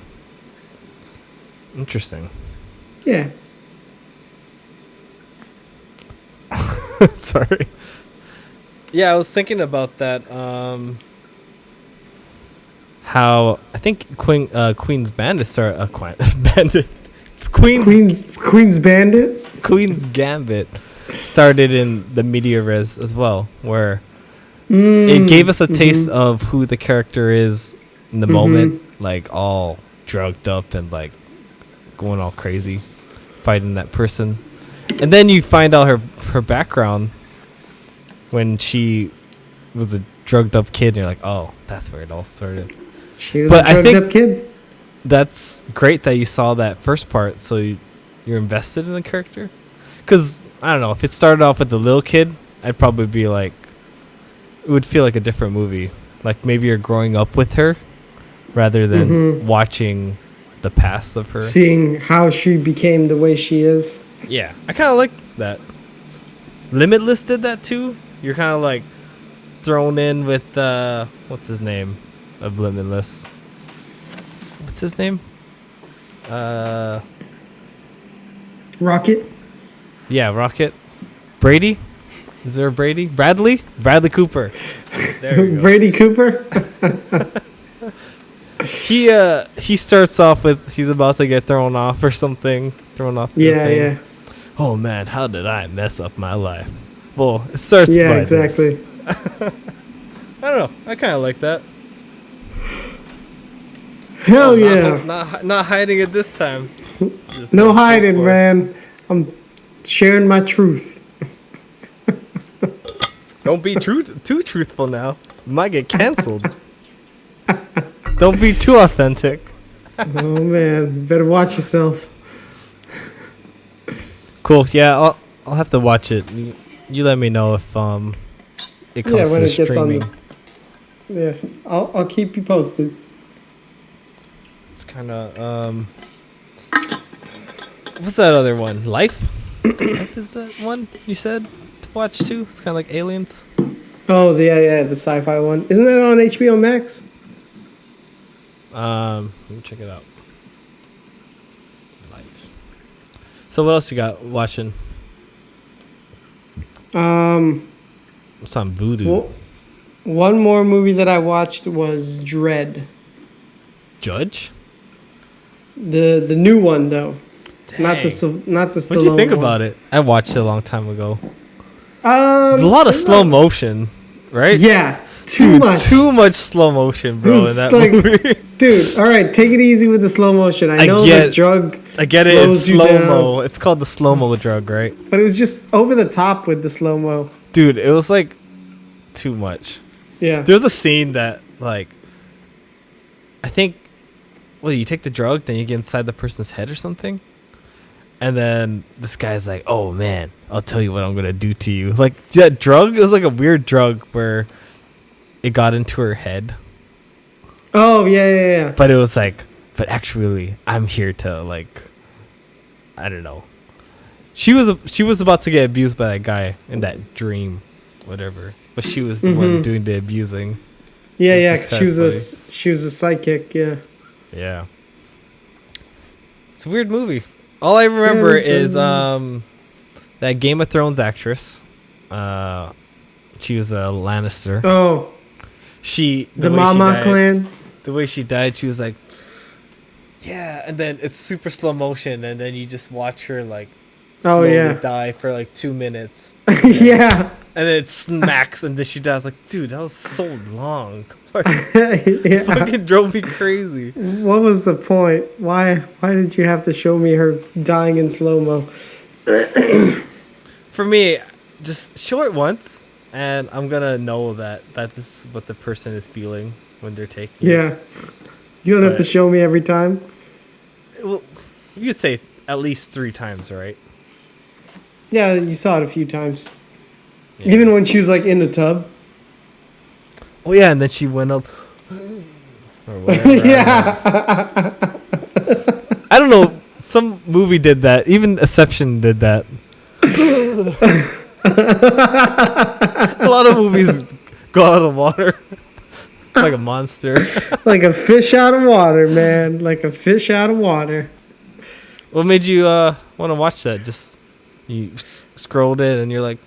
Interesting. Yeah. Sorry. Yeah, I was thinking about that. How I think Queen's Bandit started. Bandit. Queen's Bandit. Queen's Gambit started in the media res as well, where it gave us a taste of who the character is in the moment, like all drugged up and like going all crazy, fighting that person, and then you find out her background when she was a drugged up kid, and you're like, oh, that's where it all started. She was a drugged up kid. That's great that you saw that first part, so you're invested in the character. Because, I don't know, if it started off with the little kid, I'd probably be like, it would feel like a different movie. Like maybe you're growing up with her rather than watching the past of her. Seeing how she became the way she is. Yeah, I kind of like that. Limitless did that too. You're kind of like thrown in with, what's his name of Limitless? What's his name? Rocket. Yeah, Rocket. Brady? Is there a Brady? Bradley? Bradley Cooper. There we go. Brady Cooper. He starts off with he's about to get thrown off or something. Thrown off. Yeah. Oh man, how did I mess up my life? Well, it starts. Yeah, by exactly. This. I don't know. I kind of like that. Hell yeah! Not hiding it this time. Just no hiding, man. I'm sharing my truth. Don't be too truthful now. You might get canceled. Don't be too authentic. Oh man, better watch yourself. Cool. Yeah, I'll have to watch it. You let me know if it comes when to it gets streaming. on the. Yeah, I'll keep you posted. It's kind of what's that other one? Life? Life is that one you said to watch too? It's kind of like Aliens. Oh, the sci-fi one. Isn't that on HBO Max? Let me check it out. Life. So what else you got watching? It's on Voodoo. Well, one more movie that I watched was Dread. Judge? The new one though. Dang. Not the Stallone. What'd you think one. about it? I watched it a long time ago. There's a lot of slow motion, right? Yeah, Too much slow motion, bro, in that movie. Dude, all right, take it easy with the slow motion. I know the drug. I get it. It's slow mo. It's called the slow mo drug, right? But it was just over the top with the slow mo. Dude, it was like too much. Yeah. There's a scene that like, I think, well, you take the drug, then you get inside the person's head or something, and then this guy's like, "Oh man, I'll tell you what I'm gonna do to you." Like that drug, it was like a weird drug where it got into her head. Oh yeah. But it was like, but actually, I'm here to like, I don't know. She was about to get abused by that guy in that dream, whatever. But she was the one doing the abusing. Yeah. 'Cause she was a psychic. Yeah. Yeah. It's a weird movie. All I remember is that Game of Thrones actress. She was a Lannister. Oh. The Mama clan. The way she died, she was like, yeah, and then it's super slow motion, and then you just watch her like slowly die for like 2 minutes. Yeah. And then it smacks, and then she dies. Like, dude, that was so long. Yeah. Fucking drove me crazy. What was the point? Why did you have to show me her dying in slow mo? For me, just show it once, and I'm gonna know that is what the person is feeling when they're taking. Yeah. You don't have to show me every time. Well, you'd say at least 3 times, right? Yeah, you saw it a few times. Yeah. Even when she was like in the tub. Oh yeah, and then she went up. Or whatever. Yeah. I don't know. Some movie did that. Even Inception did that. A lot of movies go out of water. Like a monster. Like a fish out of water, man. Like a fish out of water. What made you want to watch that? Just you scrolled it and you're like,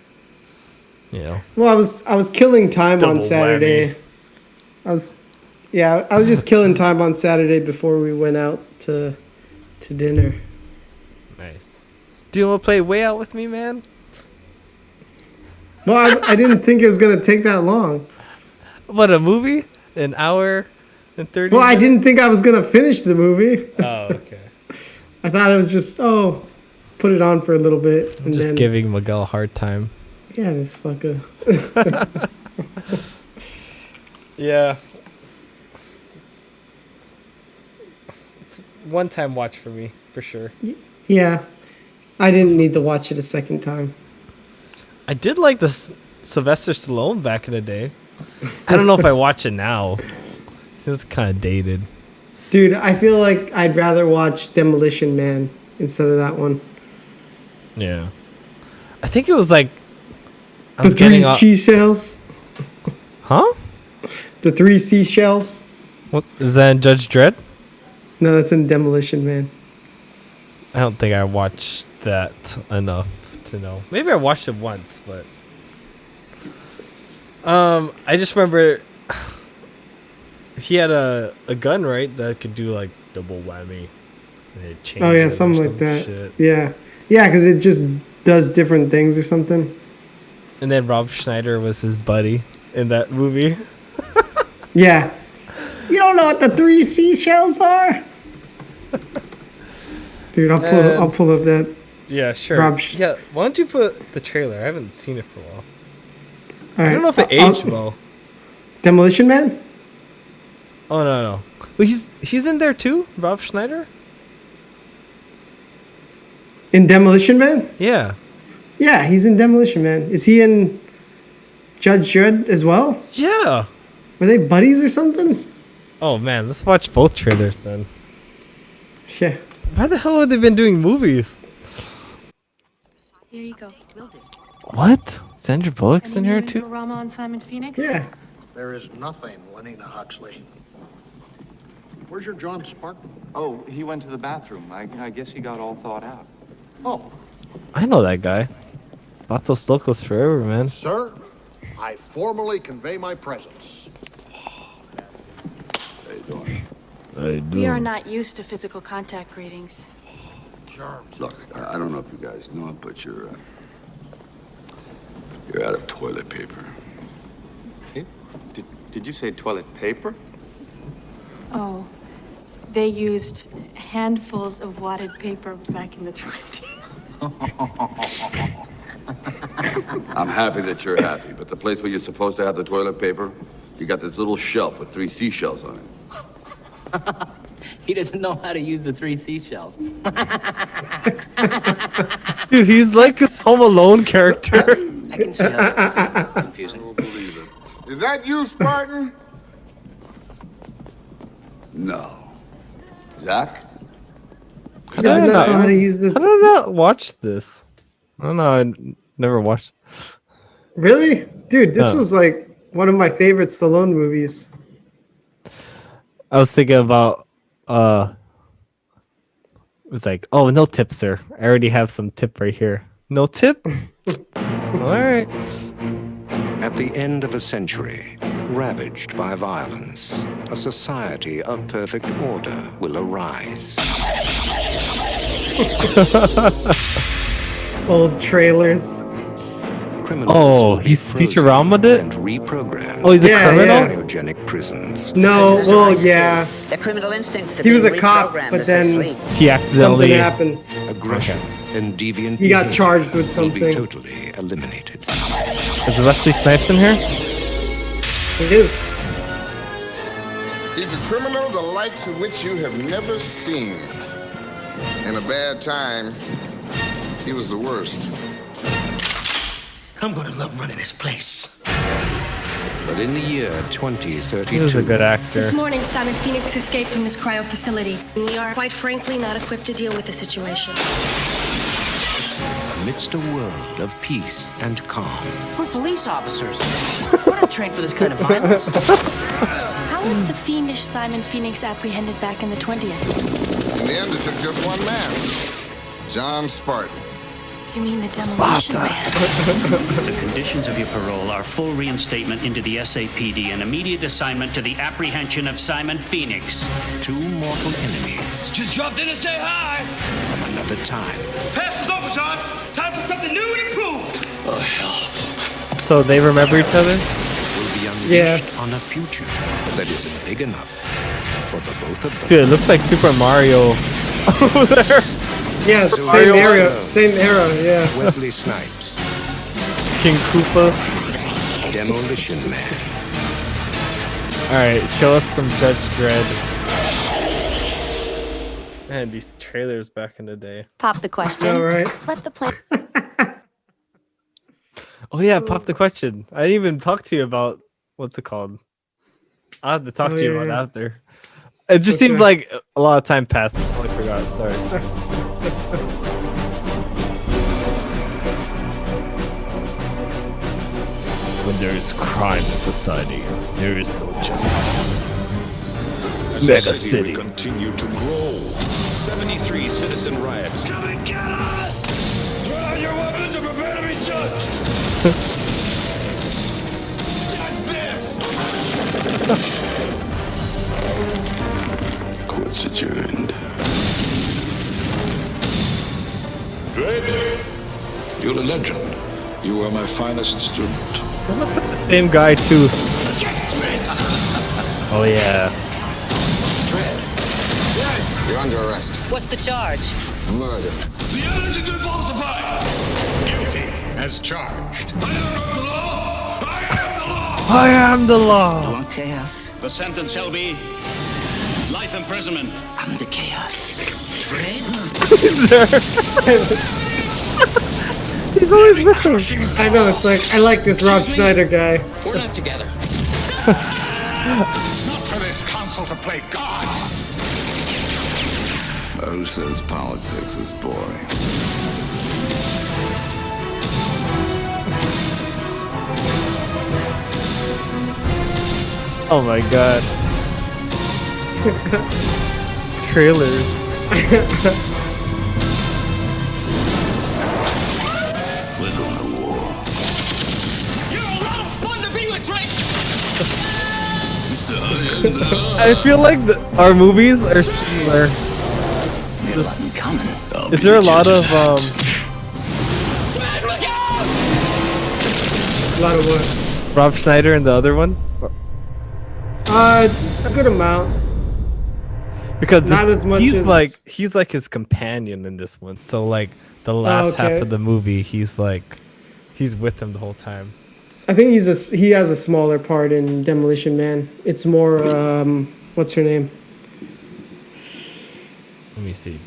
You know. Well, I was killing time Double on Saturday. whammy. I was just killing time on Saturday before we went out to dinner. Nice. Do you want to play Way Out with me, man? Well, I didn't think it was gonna take that long. What, a movie? An hour and 30 Well, I minutes? didn't think I was gonna finish the movie. Oh, okay. I thought it was just put it on for a little bit I'm and just then giving Miguel a hard time. yeah, this fucker. Yeah. It's one-time watch for me, for sure. Yeah, I didn't need to watch it a second time. I did like the Sylvester Stallone back in the day. I don't know if I watch it now. It's kind of dated. Dude, I feel like I'd rather watch Demolition Man instead of that one. Yeah. I think it was like... I The was three getting off- seashells. Huh? The three seashells. What, is that in Judge Dredd? No, that's in Demolition Man. I don't think I watched that enough to know. Maybe I watched it once, but... I just remember... He had a gun, right, that could do like double whammy. And it changed Oh yeah, it or something like some that. shit. Yeah, because it just does different things or something. And then Rob Schneider was his buddy in that movie. Yeah. You don't know what the three seashells are? Dude, I'll pull up that. Yeah, sure. Yeah, why don't you put the trailer? I haven't seen it for a while. All I don't know if it aged well. Demolition Man? Oh no. Well, he's in there too, Rob Schneider. In Demolition Man? Yeah. Yeah, he's in Demolition Man. Is he in Judge Dredd as well? Yeah. Were they buddies or something? Oh man, let's watch both trailers then. Yeah. Why the hell have they been doing movies? Here you go. Will do. What? Sandra Bullock's in Any here new too? Rama on Simon Phoenix? Yeah. There is nothing, Lenina Huxley. Where's your John Spartan? Oh, he went to the bathroom. I guess he got all thawed out. Oh, I know that guy. Vatos Locos forever, man. sir, I formally convey my presence. How you doing? We are not used to physical contact greetings. Germs. Look, I don't know if you guys know it, but you're out of toilet paper. Did you say toilet paper? Oh, they used handfuls of wadded paper back in the 20s. I'm happy that you're happy, but the place where you're supposed to have the toilet paper, you got this little shelf with 3 seashells on it. He doesn't know how to use the 3 seashells. Dude, he's like his Home Alone character. I can see how that would be confusing. Is that you, Spartan? No. Zach? He doesn't know how to use I the... don't not watch this. I don't know. I never watched. Really? Dude, this No. was like one of my favorite Stallone movies. I was thinking about it was like, oh, no tip, sir. I already have some tip right here. No tip? All right. At the end of a century, ravaged by violence, a society of perfect order will arise. Old trailers. Criminals Oh, will be he's frozen Futurama it? and reprogrammed. Oh, he's a Yeah, criminal? yeah. Cryogenic prisons. No, well, yeah. Their criminal instincts are He was being a cop, reprogrammed but as they then sleep. He something accidentally. happened. Aggression and deviant He got behavior charged with will be something. totally eliminated. Is Wesley Snipes in here? It is. He's a criminal the likes of which you have never seen. In a bad time, he was the worst. I'm gonna love running this place. But in the year 2032, He was a good actor. This morning, Simon Phoenix escaped from this cryo facility. We are, quite frankly, not equipped to deal with the situation. amidst a world of peace and calm, We're police officers. We're not trained for this kind of violence. How was the fiendish Simon Phoenix apprehended back in the 20th? In the end, it took just one man, John Spartan. You mean the Demolition Man? The conditions of your parole are full reinstatement into the SAPD and immediate assignment to the apprehension of Simon Phoenix. Two mortal enemies Just dropped in to say hi. from another time. Pass is over, John. Time for something new and improved. Oh, hell. So they remember each other? Will be unleashed on a future that isn't big enough for the both of them. Dude, it looks like Super Mario over there. Yeah, same area, yeah. Wesley Snipes, King Koopa. Demolition Man. Alright, show us some Judge Dredd. Man, these trailers back in the day. Pop the question. All right. Let the plane. Oh yeah, pop the question. I didn't even talk to you about what's it called. I'll have to talk to you about it after. It just seemed like a lot of time passed. I totally forgot. Sorry. When there is crime in society, there is no justice. Mega City. Continue to grow. 73 citizen riots. Come and get us! Throw out your weapons and prepare to be judged! Judge this! Court's adjourned. Great. You're a legend. You are my finest student. That looks like the same guy too. Oh yeah. Dredd, you're under arrest. What's the charge? Murder. The evidence has been falsified. Guilty as charged. I am not the law. I am the law. I am the law. You want chaos? The sentence shall be life imprisonment. I'm the chaos. He's always with him. I know, it's like, I like this Rob Schneider guy. We're not together. It's not for this council to play God. Who says politics is boring? Oh my god. Trailers. We're going to war. You're alone. One to be with Drake. I feel like our movies are similar. Is there a lot of A lot of what? Rob Schneider in the other one? A good amount. Because not as much he's as he's like his companion in this one. So like the last half of the movie, he's with him the whole time. I think he has a smaller part in Demolition Man. It's more what's her name? Let me see.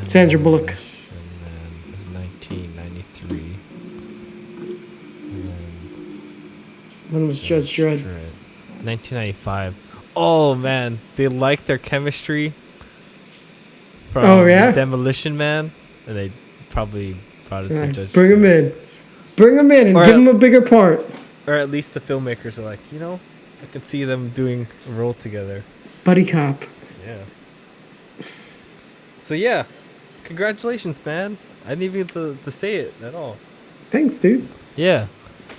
Sandra Bullock. Man is 1993. When was Judge Dredd? 1995. Oh man, they like their chemistry from Demolition Man, and they probably brought it to Judge. Bring him in and give him a bigger part. Or at least the filmmakers are like, I can see them doing a role together. Buddy cop. Yeah. So yeah, congratulations, man. I didn't even to say it at all. Thanks, dude. Yeah.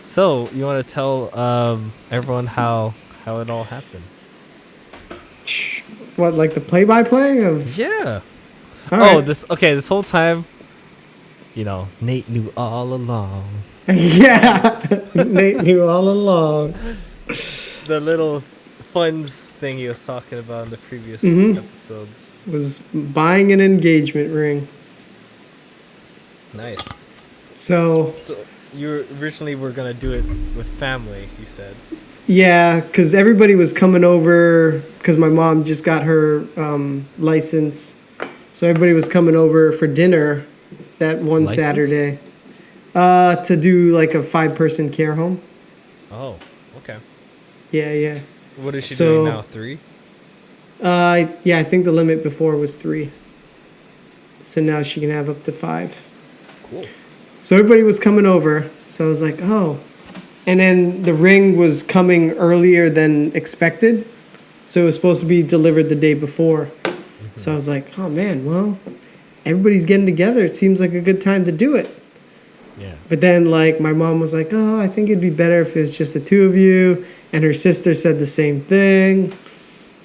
So you want to tell everyone how it all happened? What, like the play-by-play of? Yeah. All right. This whole time, Nate knew all along. Yeah, Nate knew all along. The little funds thing he was talking about in the previous episodes was buying an engagement ring. Nice. So you originally were gonna do it with family, you said. Yeah, because everybody was coming over because my mom just got her license. So everybody was coming over for dinner that one Saturday to do like a 5-person care home. Oh, okay. Yeah. What is she doing now? 3? Yeah, I think the limit before was 3. So now she can have up to 5. Cool. So everybody was coming over. So I was like, oh. And then the ring was coming earlier than expected. So it was supposed to be delivered the day before. So I was like, oh man, well. everybody's getting together. It seems like a good time to do it. Yeah. But then, like, my mom was like, oh, I think it'd be better if it was just the two of you. And her sister said the same thing.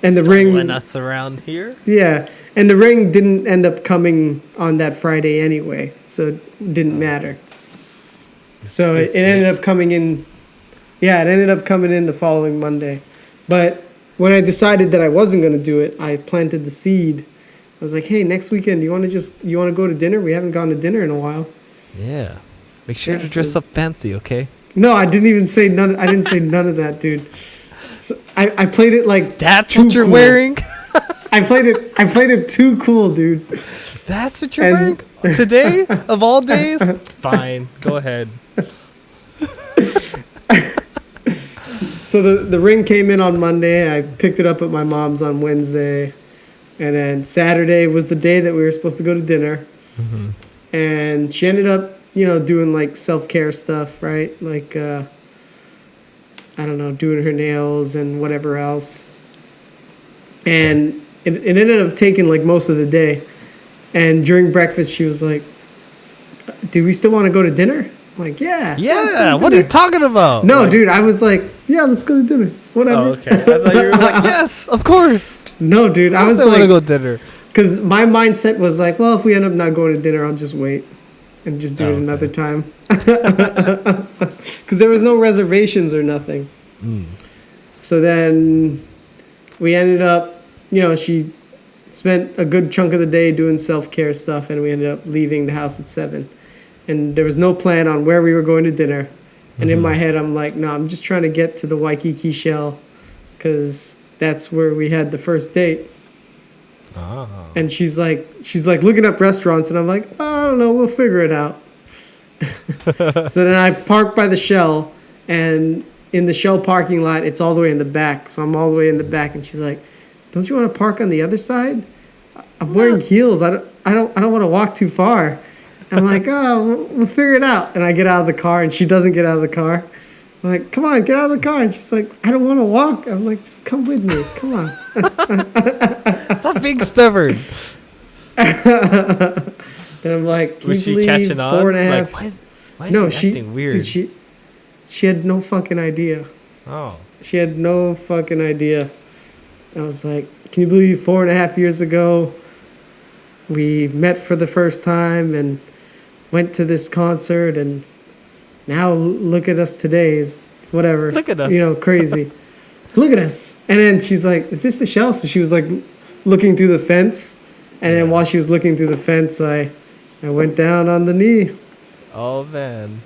And the ring... When us around here? Yeah. And the ring didn't end up coming on that Friday anyway. So it didn't matter. So it ended up coming in... Yeah, it ended up coming in the following Monday. But when I decided that I wasn't going to do it, I planted the seed. I was like, hey, next weekend, you want to go to dinner? We haven't gone to dinner in a while. Yeah. Make sure to dress up fancy, okay? No, I didn't even say none. I didn't say none of that, dude. So I played it like that's what you're wearing. I played it too cool, dude. That's what you're wearing today of all days. Fine, go ahead. So the ring came in on Monday. I picked it up at my mom's on Wednesday, and then Saturday was the day that we were supposed to go to dinner. Mm-hmm. And she ended up, doing like self-care stuff, right? Like, I don't know, doing her nails and whatever else. And it ended up taking like most of the day. And during breakfast, she was like, do we still want to go to dinner? I'm like, yeah. Yeah, what are you talking about? No, dude, I was like, yeah, let's go to dinner. Whatever. Oh, okay. I thought you were like, yes, of course. No, dude, I was like, I want to go to dinner. Because my mindset was like, well, if we end up not going to dinner, I'll just wait and just do it another time. Because there was no reservations or nothing. Mm. So then we ended up, she spent a good chunk of the day doing self-care stuff, and we ended up leaving the house at 7. And there was no plan on where we were going to dinner. And in my head, I'm like, no, I'm just trying to get to the Waikiki Shell because that's where we had the first date. Oh. And she's like looking up restaurants, and I'm like, oh, I don't know, we'll figure it out. So then I parked by the Shell, and in the Shell parking lot, it's all the way in the back. So I'm all the way in the back, and she's like, don't you want to park on the other side? I'm wearing heels. I don't want to walk too far. I'm like, oh, we'll figure it out. And I get out of the car, and she doesn't get out of the car. I'm like, come on, get out of the car. And she's like, I don't want to walk. I'm like, just come with me. Come on. Stop being stubborn. And I'm like, can was you she believe catching on? 4.5? Like, why is she acting weird? Dude, she had no fucking idea. Oh. She had no fucking idea. I was like, can you believe 4.5 years ago we met for the first time and went to this concert, and now look at us today. Is whatever. Look at us. Crazy. Look at us. And then she's like, is this the Shell? So she was like looking through the fence. And then while she was looking through the fence, I went down on the knee. Oh, man.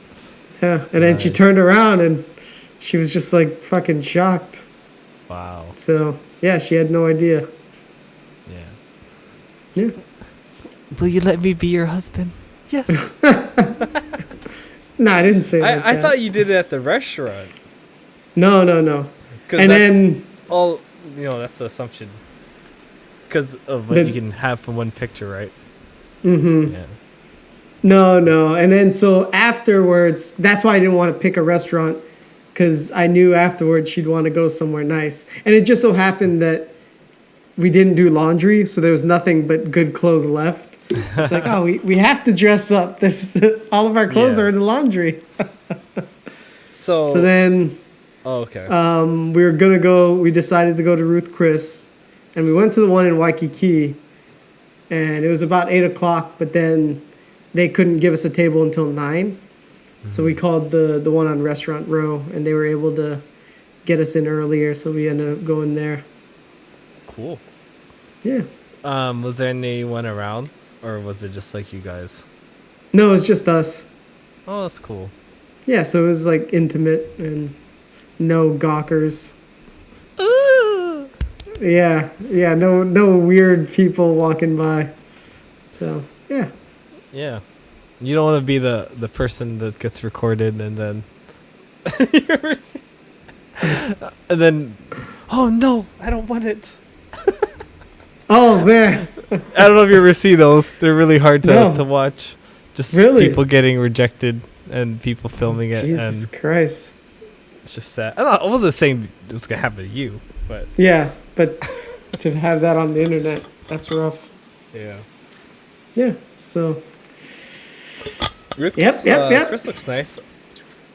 Yeah. And then she turned around, and she was just like fucking shocked. Wow. So, yeah, she had no idea. Yeah. Yeah. Will you let me be your husband? Yes. No, I didn't say that. I thought you did it at the restaurant. No. And then... all, that's the assumption. Because of what you can have from one picture, right? Mm-hmm. Yeah. No. And then so afterwards, that's why I didn't want to pick a restaurant, because I knew afterwards she'd want to go somewhere nice. And it just so happened that we didn't do laundry, so there was nothing but good clothes left. So it's like, oh, we have to dress up. All of our clothes are in the laundry. So then... Oh, okay. We decided to go to Ruth Chris, and we went to the one in Waikiki, and it was about 8 o'clock, but then they couldn't give us a table until 9. Mm-hmm. So we called the one on Restaurant Row, and they were able to get us in earlier, so we ended up going there. Cool. Yeah. Was there anyone around, or was it just like you guys? No, it was just us. Oh, that's cool. Yeah, so it was like intimate and no gawkers. Ooh. Yeah, no weird people walking by. So, yeah. Yeah. You don't want to be the person that gets recorded and then and then oh no, I don't want it. Oh man. I don't know if you ever see those. They're really hard to watch. Just people getting rejected and people filming it. Jesus Christ. It's just sad. I wasn't saying it was going to happen to you, but... Yeah, but to have that on the internet, that's rough. Yeah. Yeah. So. Ruth Yep, Chris, yep, yep. Chris looks nice.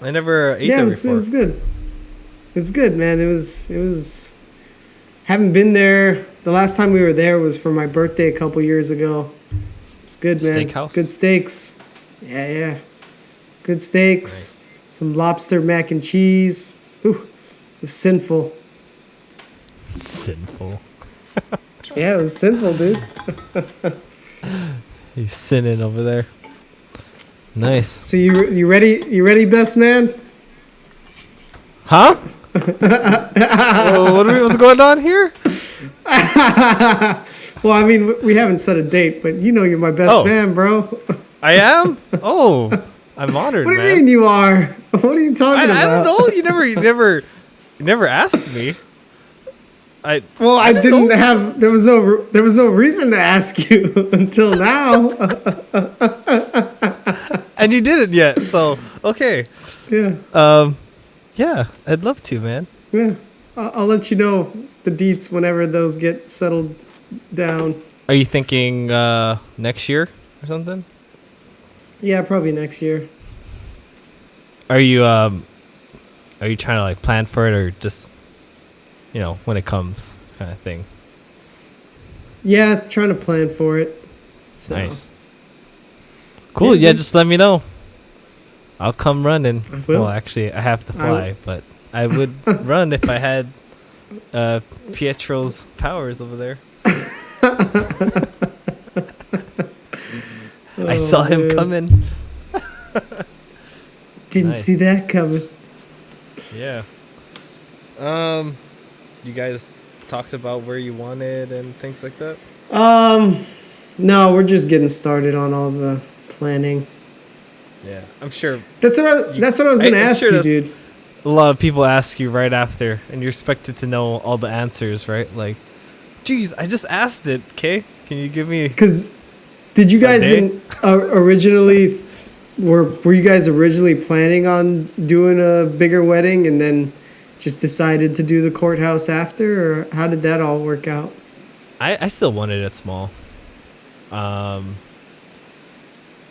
I never ate Yeah, there it was, before. it was good. It was good, man. It was. Haven't been there. The last time we were there was for my birthday a couple years ago. It's good, man. Steakhouse? Good steaks. Yeah. Good steaks. Some lobster mac and cheese. Ooh, it was sinful. Sinful. Yeah, it was sinful, dude. You're sinning over there. Nice. So you ready? You ready, best man? Huh? What's going on here? Well, I mean, we haven't set a date, but you know you're my best man, bro. I am? Oh, I'm honored, What do you man. mean you are? What are you talking about? I don't know. You never asked me. I didn't have. There was no reason to ask you until now. And you didn't yet, so okay. Yeah. Yeah, I'd love to, man. Yeah. I'll let you know the deets whenever those get settled down. Are you thinking next year or something? Yeah, probably next year. Are you trying to like plan for it or just when it comes kind of thing? Yeah, trying to plan for it. So. Nice. Cool. Yeah, just let me know. I'll come running. I will. Well, actually, I have to fly, but I would run if I had Pietro's powers over there. I saw him coming. Didn't see that coming. Yeah. You guys talked about where you wanted and things like that? No, we're just getting started on all the planning. Yeah, I'm sure. That's what I was going to ask you, dude. A lot of people ask you right after, and you're expected to know all the answers, right? Like, geez, I just asked it, okay? Can you give me... Because did you guys originally... Were you guys originally planning on doing a bigger wedding and then just decided to do the courthouse after? Or how did that all work out? I still wanted it small.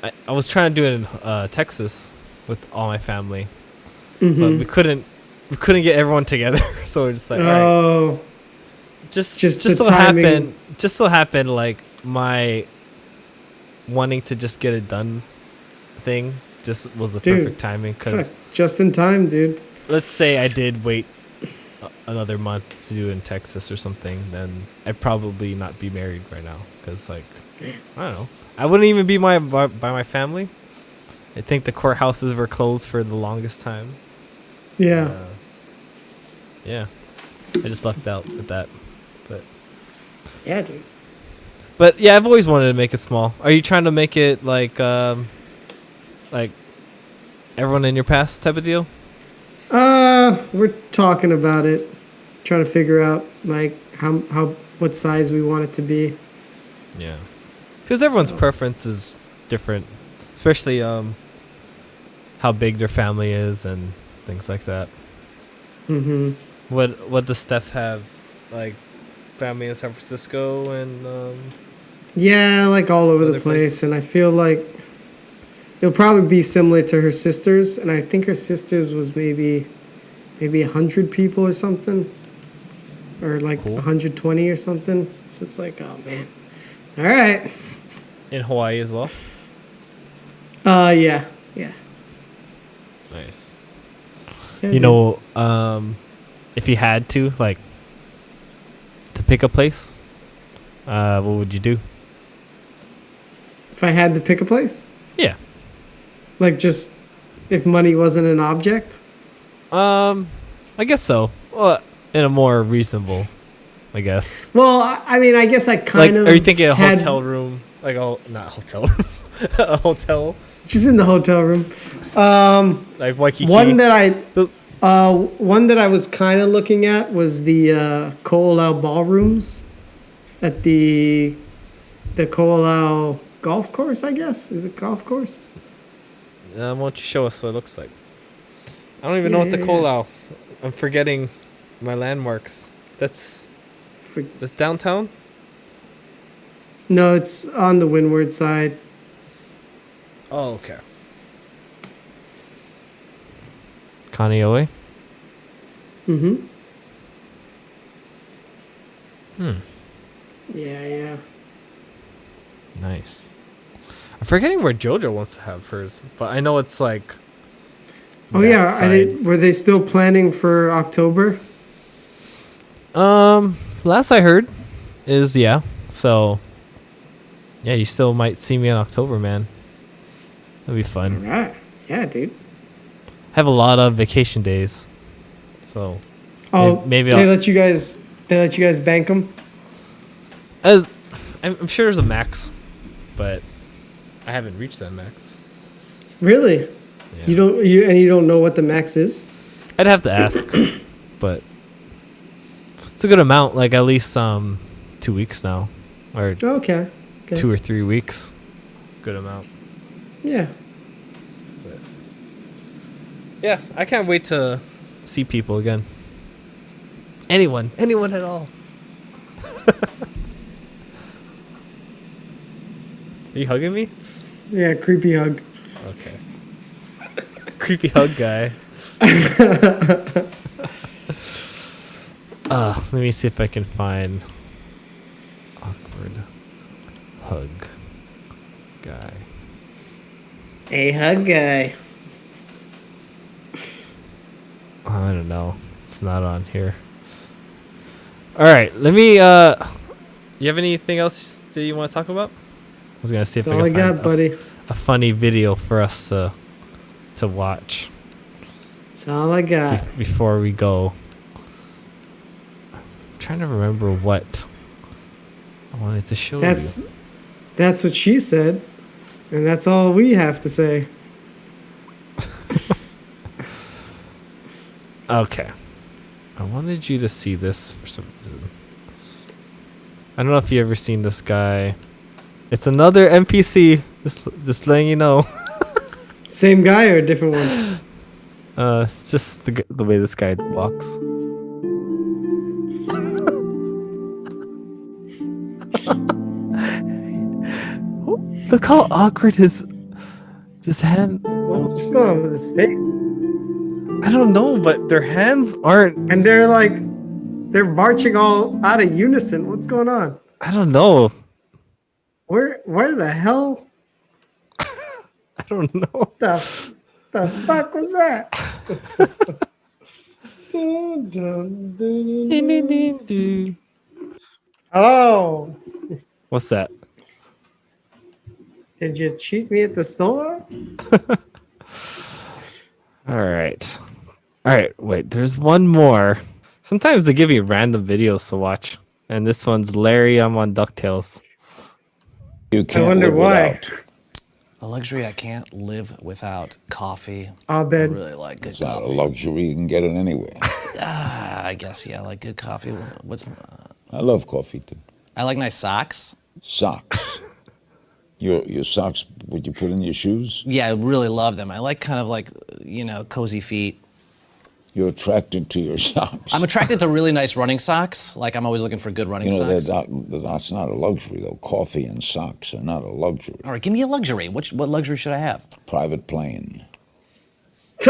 I was trying to do it in Texas with all my family, but we couldn't get everyone together. So we're just like, all right. Just so happened like my wanting to just get it done thing just was the perfect timing because just in time, dude. Let's say I did wait another month to do it in Texas or something, then I'd probably not be married right now because like I don't know. I wouldn't even be by my family. I think the courthouses were closed for the longest time. Yeah. Yeah. I just lucked out with that. But yeah, dude. But yeah, I've always wanted to make it small. Are you trying to make it like everyone in your past type of deal? We're talking about it. Trying to figure out like what size we want it to be. Yeah. Because everyone's preference is different, especially how big their family is and things like that. Mm-hmm. What does Steph have, like family in San Francisco and? Yeah, like all over the place, and I feel like it'll probably be similar to her sister's, and I think her sister's was maybe 100 people or something, or like 120 or something. So it's like, oh man, all right. In Hawaii as well? Yeah. Nice. Yeah, if you had to, like, to pick a place, what would you do? If I had to pick a place? Yeah. Like just if money wasn't an object? I guess so. Well, in a more reasonable, I guess. Well, I mean, I guess I kind of. Are you thinking a hotel room? Like not hotel room, a hotel. Just in the hotel room. Like Waikiki. One that I was kind of looking at was the Ko'olau ballrooms at the Ko'olau golf course. I guess is it golf course? Why don't you show us what it looks like? I don't even know what the Ko'olau. I'm forgetting my landmarks. That's downtown? No, it's on the windward side. Oh, okay. Kaneohe? Mm-hmm. Hmm. Yeah. Nice. I'm forgetting where JoJo wants to have hers, but I know it's like. Oh that yeah, were they still planning for October? Last I heard is yeah. So. Yeah, you still might see me in October, man. That'd be fun. All right. Yeah, dude. Have a lot of vacation days, so. Oh, maybe they let you guys. They let you guys bank them. As I'm sure there's a max, but I haven't reached that max. Really? Yeah. You don't know what the max is? I'd have to ask, but it's a good amount. Like at least 2 weeks now, or Okay. 2 or 3 weeks. Good amount. Yeah. But yeah, I can't wait to see people again. Anyone at all. Are you hugging me? Yeah, creepy hug. Okay. Creepy hug guy. Let me see if I can find awkward hug guy. A hug guy. I don't know. It's not on here. All right, let me. You have anything else that you want to talk about? I was gonna see That's if all I I can find got, buddy. a funny video for us to watch. That's all I got. Before we go. I'm trying to remember what I wanted to show you. That's what she said, and that's all we have to say. Okay. I wanted you to see this for some reason. I don't know if you ever seen this guy. It's another NPC. Just letting you know. Same guy or a different one? It's just the way this guy walks. Look how awkward his hand. What's going on with his face? I don't know, but their hands aren't. And they're marching all out of unison. What's going on? I don't know. Where the hell? I don't know. The fuck was that? Hello. What's that? Did you cheat me at the store? All right. Wait, there's one more. Sometimes they give you random videos to watch. And this one's Larry, I'm on DuckTales. You can't I wonder live why. without. A luxury I can't live without. Coffee. I I bet. really like good It's not a coffee. luxury. You can get it anywhere. I guess, yeah, I like good coffee. I love coffee too. I like nice socks. Socks. Your socks, would you put in your shoes? Yeah, I really love them. I like kind of like, cozy feet. You're attracted to your socks. I'm attracted to really nice running socks. Like, I'm always looking for good running socks. That's not a luxury, though. Coffee and socks are not a luxury. All right, give me a luxury. What luxury should I have? Private plane.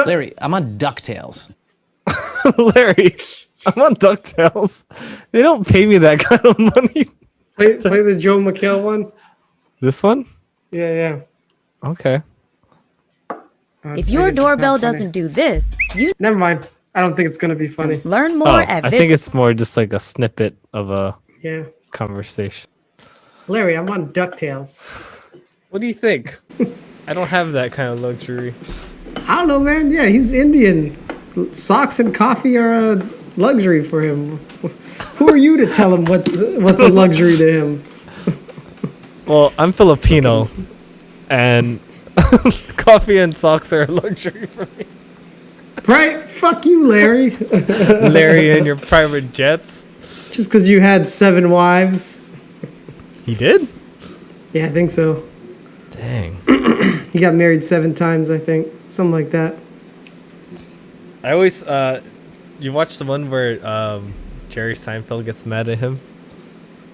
Larry, I'm on DuckTales. Larry, I'm on DuckTales. They don't pay me that kind of money. Play the Joe McHale one. This one? Yeah. Okay. If your doorbell doesn't do this, you never mind. I don't think it's gonna be funny. Learn more at I think it's more just like a snippet of a conversation. Larry, I'm on DuckTales. What do you think? I don't have that kind of luxury. I don't know, man. Yeah, he's Indian. Socks and coffee are a luxury for him. Who are you to tell him what's a luxury to him? Well, I'm Filipino, and coffee and socks are a luxury for me. Right? Fuck you, Larry. Larry and your private jets. Just because you had 7 wives. He did? Yeah, I think so. Dang. He got married 7 times, I think. Something like that. I always, you watch the one where Jerry Seinfeld gets mad at him?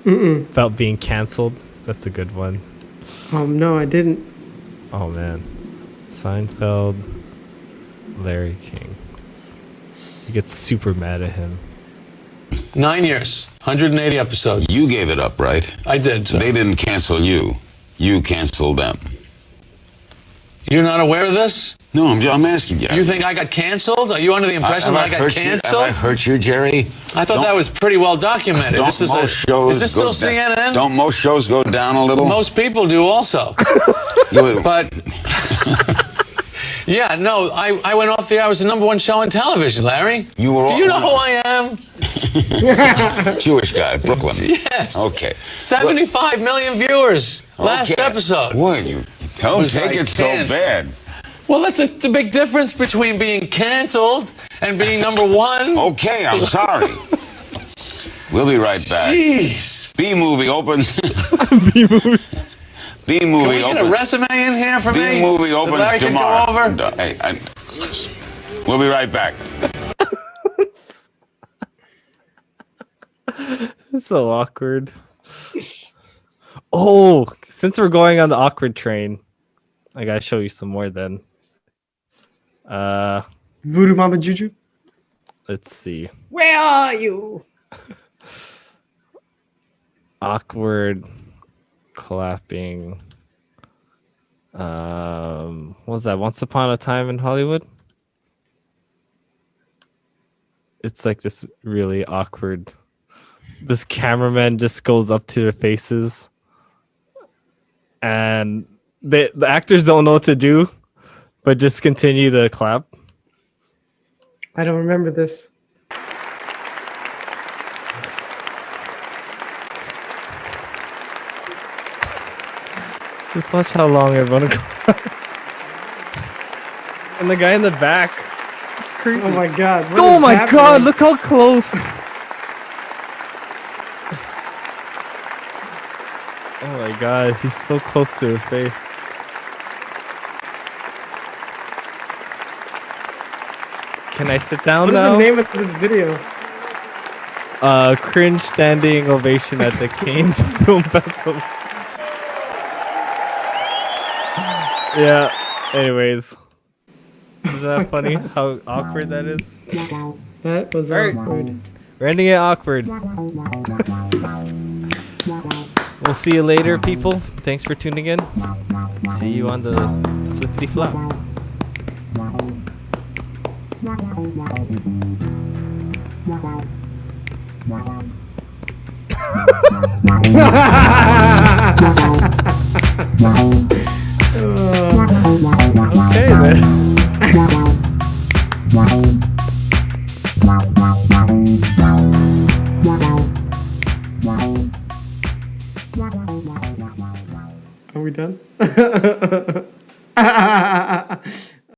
Mm-mm. About being canceled? That's a good one. No, I didn't. Oh man, Seinfeld, Larry King. He gets super mad at him. 9 years, 180 episodes. You gave it up, right? I did. They didn't cancel you. You canceled them. You're not aware of this? No, I'm asking you. You think I got canceled? Are you under the impression that I got canceled? Have I hurt you, Jerry? I thought that was pretty well documented. Is this still CNN? Don't most shows go down a little? Most people do also. But, yeah, no, I went off the air. I was the #1 show on television, Larry. Do you know who I am? Jewish guy, Brooklyn. Yes. Okay. 75 million viewers last episode. Boy, you don't take it so bad. Well, that's the big difference between being canceled and being #1. Okay, I'm sorry. We'll be right back. Jeez. B-movie opens. B-movie. B-movie Can we get a resume in here for me? B-movie opens Larry can tomorrow. go over? We'll be right back. It's so awkward. Oh, since we're going on the awkward train, I gotta show you some more then. Voodoo Mama Juju. Let's see. Where are you? Awkward clapping. What was that? Once Upon a Time in Hollywood? It's like this really awkward. This cameraman just goes up to their faces, and the actors don't know what to do, but just continue to clap. I don't remember this. Just watch how long everyone clap. And the guy in the back. Creepy. Oh my god. Oh my god, look how close. Oh my god, he's so close to her face. Can I sit down now? What is the name of this video? Cringe standing ovation at the Cannes Film Festival. Yeah, anyways. Isn't that funny how awkward that is? That was awkward. We're ending it awkward. We'll see you later, people. Thanks for tuning in. See you on the flippity flop. Okay then.